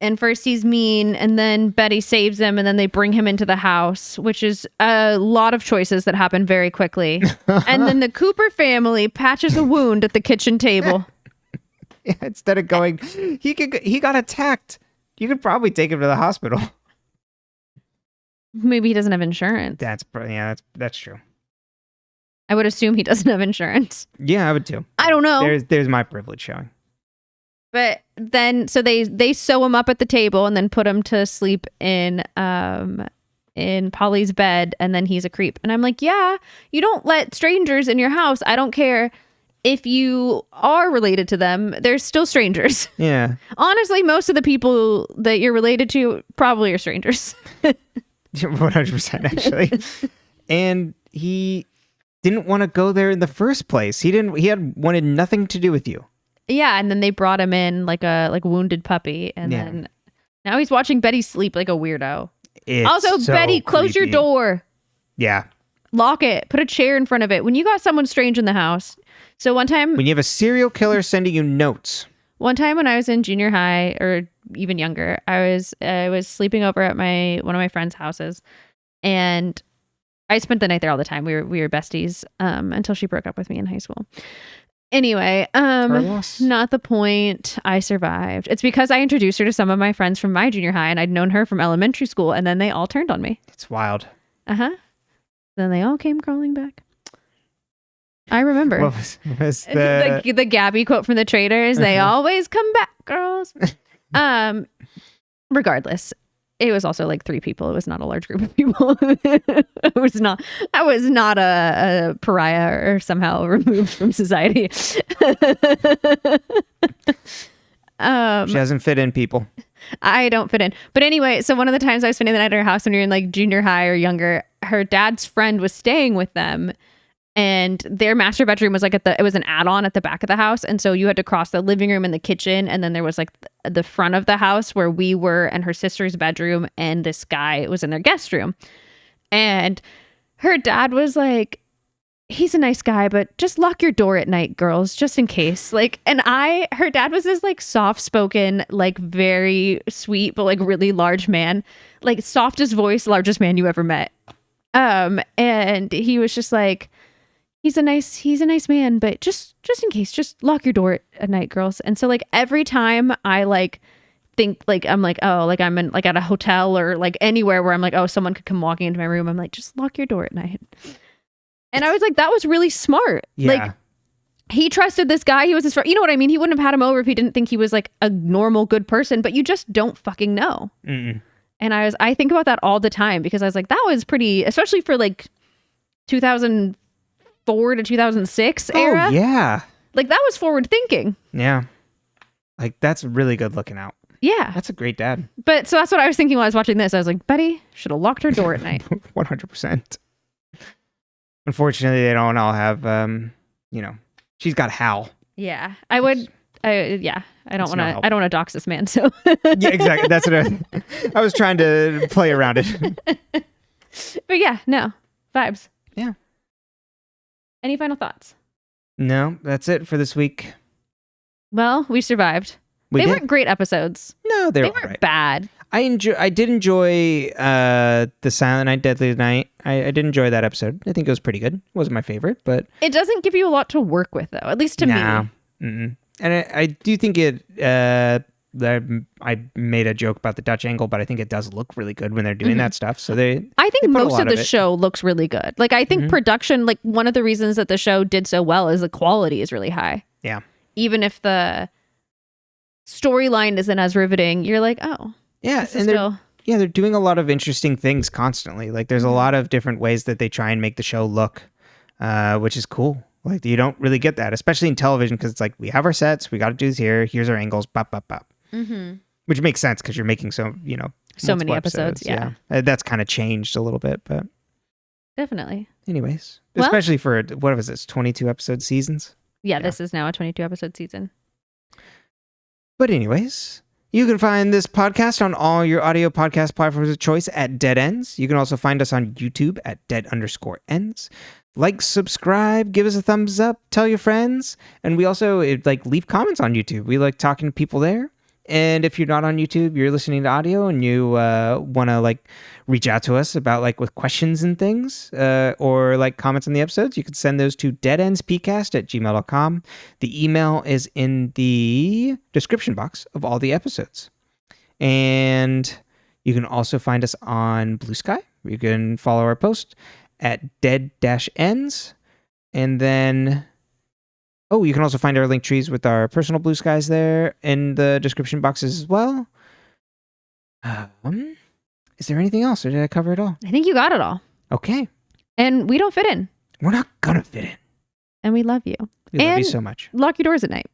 and first he's mean, and then Betty saves him, and then they bring him into the house, which is a lot of choices that happen very quickly. And then the Cooper family patches a wound at the kitchen table. Yeah, instead of going, he got attacked. You could probably take him to the hospital. Maybe he doesn't have insurance. That's true. I would assume he doesn't have insurance. Yeah, I would too. I don't know. There's my privilege showing. But then, so they sew him up at the table and then put him to sleep in Polly's bed, and then he's a creep. And I'm like, yeah, you don't let strangers in your house. I don't care if you are related to them. They're still strangers. Yeah. Honestly, most of the people that you're related to probably are strangers. 100% actually. And he didn't want to go there in the first place. He had wanted nothing to do with you. Yeah, and then they brought him in like a wounded puppy, and then now he's watching Betty sleep like a weirdo. It's also, so Betty, close your door. Yeah. Lock it. Put a chair in front of it. When you got someone strange in the house. So one time, when you have a serial killer sending you notes. One time when I was in junior high or even younger, I was sleeping over at one of my friends' houses, and I spent the night there all the time. We were besties until she broke up with me in high school. Anyway, not the point. I survived. It's because I introduced her to some of my friends from my junior high, and I'd known her from elementary school, and then they all turned on me. It's wild. Then they all came crawling back. I remember. What was the Gabby quote from the Traders? They always come back, girls. Regardless, it was also like 3 people. It was not a large group of people. I was not a pariah or somehow removed from society. She doesn't fit in, people. I don't fit in. But anyway, so one of the times I was spending the night at her house when we were in like junior high or younger, her dad's friend was staying with them. And their master bedroom was like it was an add-on at the back of the house. And so you had to cross the living room and the kitchen. And then there was like the front of the house where we were and her sister's bedroom. And this guy was in their guest room. And her dad was like, he's a nice guy, but just lock your door at night, girls, just in case. Like, and her dad was this like soft-spoken, like very sweet, but like really large man, like softest voice, largest man you ever met. And he was just like, he's a nice man, but just in case, just lock your door at night, girls. And so like every time I like think like I'm like, oh, like I'm in like at a hotel or like anywhere where I'm like, oh, someone could come walking into my room, I'm like, just lock your door at night. And I was like, that was really smart. Yeah. Like he trusted this guy. He was his friend. You know what I mean? He wouldn't have had him over if he didn't think he was like a normal, good person, but you just don't fucking know. Mm-mm. And I think about that all the time because I was like, that was pretty, especially for like 2005 2004 to 2006 era. Oh, yeah. Like, that was forward thinking. Yeah. Like, that's really good looking out. Yeah. That's a great dad. But so that's what I was thinking while I was watching this. I was like, Betty should have locked her door at night. 100%. Unfortunately, they don't all have, she's got Hal. Yeah. I would, I don't want to dox this man. So yeah, exactly. That's what I was trying to play around it. But yeah, no. Vibes. Yeah. Any final thoughts? No, that's it for this week. Well, we survived. They weren't great episodes. No, they weren't right. bad. I did enjoy the Silent Night, Deadly Night. I did enjoy that episode. I think it was pretty good. It wasn't my favorite, but it doesn't give you a lot to work with, though. At least to me. Mm-mm. And I do think it. I made a joke about the Dutch angle, but I think it does look really good when they're doing that stuff. So I think most of the show looks really good. Like, I think production, like, one of the reasons that the show did so well is the quality is really high. Yeah. Even if the storyline isn't as riveting, you're like, oh. Yeah, and they're doing a lot of interesting things constantly. Like, there's a lot of different ways that they try and make the show look, which is cool. Like, you don't really get that, especially in television, because it's like, we have our sets, we got to do this here, here's our angles, bop, bop, bop. Which makes sense because you're making so many episodes. Yeah. That's kind of changed a little bit, but definitely. Anyways, especially for what was this, 22 episode seasons? Yeah, this is now a 22 episode season. But anyways, you can find this podcast on all your audio podcast platforms of choice at Dead Ends. You can also find us on YouTube at dead_ends. Like, subscribe, give us a thumbs up, tell your friends. And we also leave comments on YouTube. We like talking to people there. And if you're not on YouTube, you're listening to audio and you want to reach out to us about with questions and things or comments on the episodes, you can send those to deadendspcast@gmail.com. The email is in the description box of all the episodes. And you can also find us on Blue Sky. You can follow our post at dead-ends. And then you can also find our link trees with our personal Blue Skies there in the description boxes as well. Is there anything else, or did I cover it all? I think you got it all. Okay. And we don't fit in. We're not gonna fit in. And we love you. We love you so much. Lock your doors at night.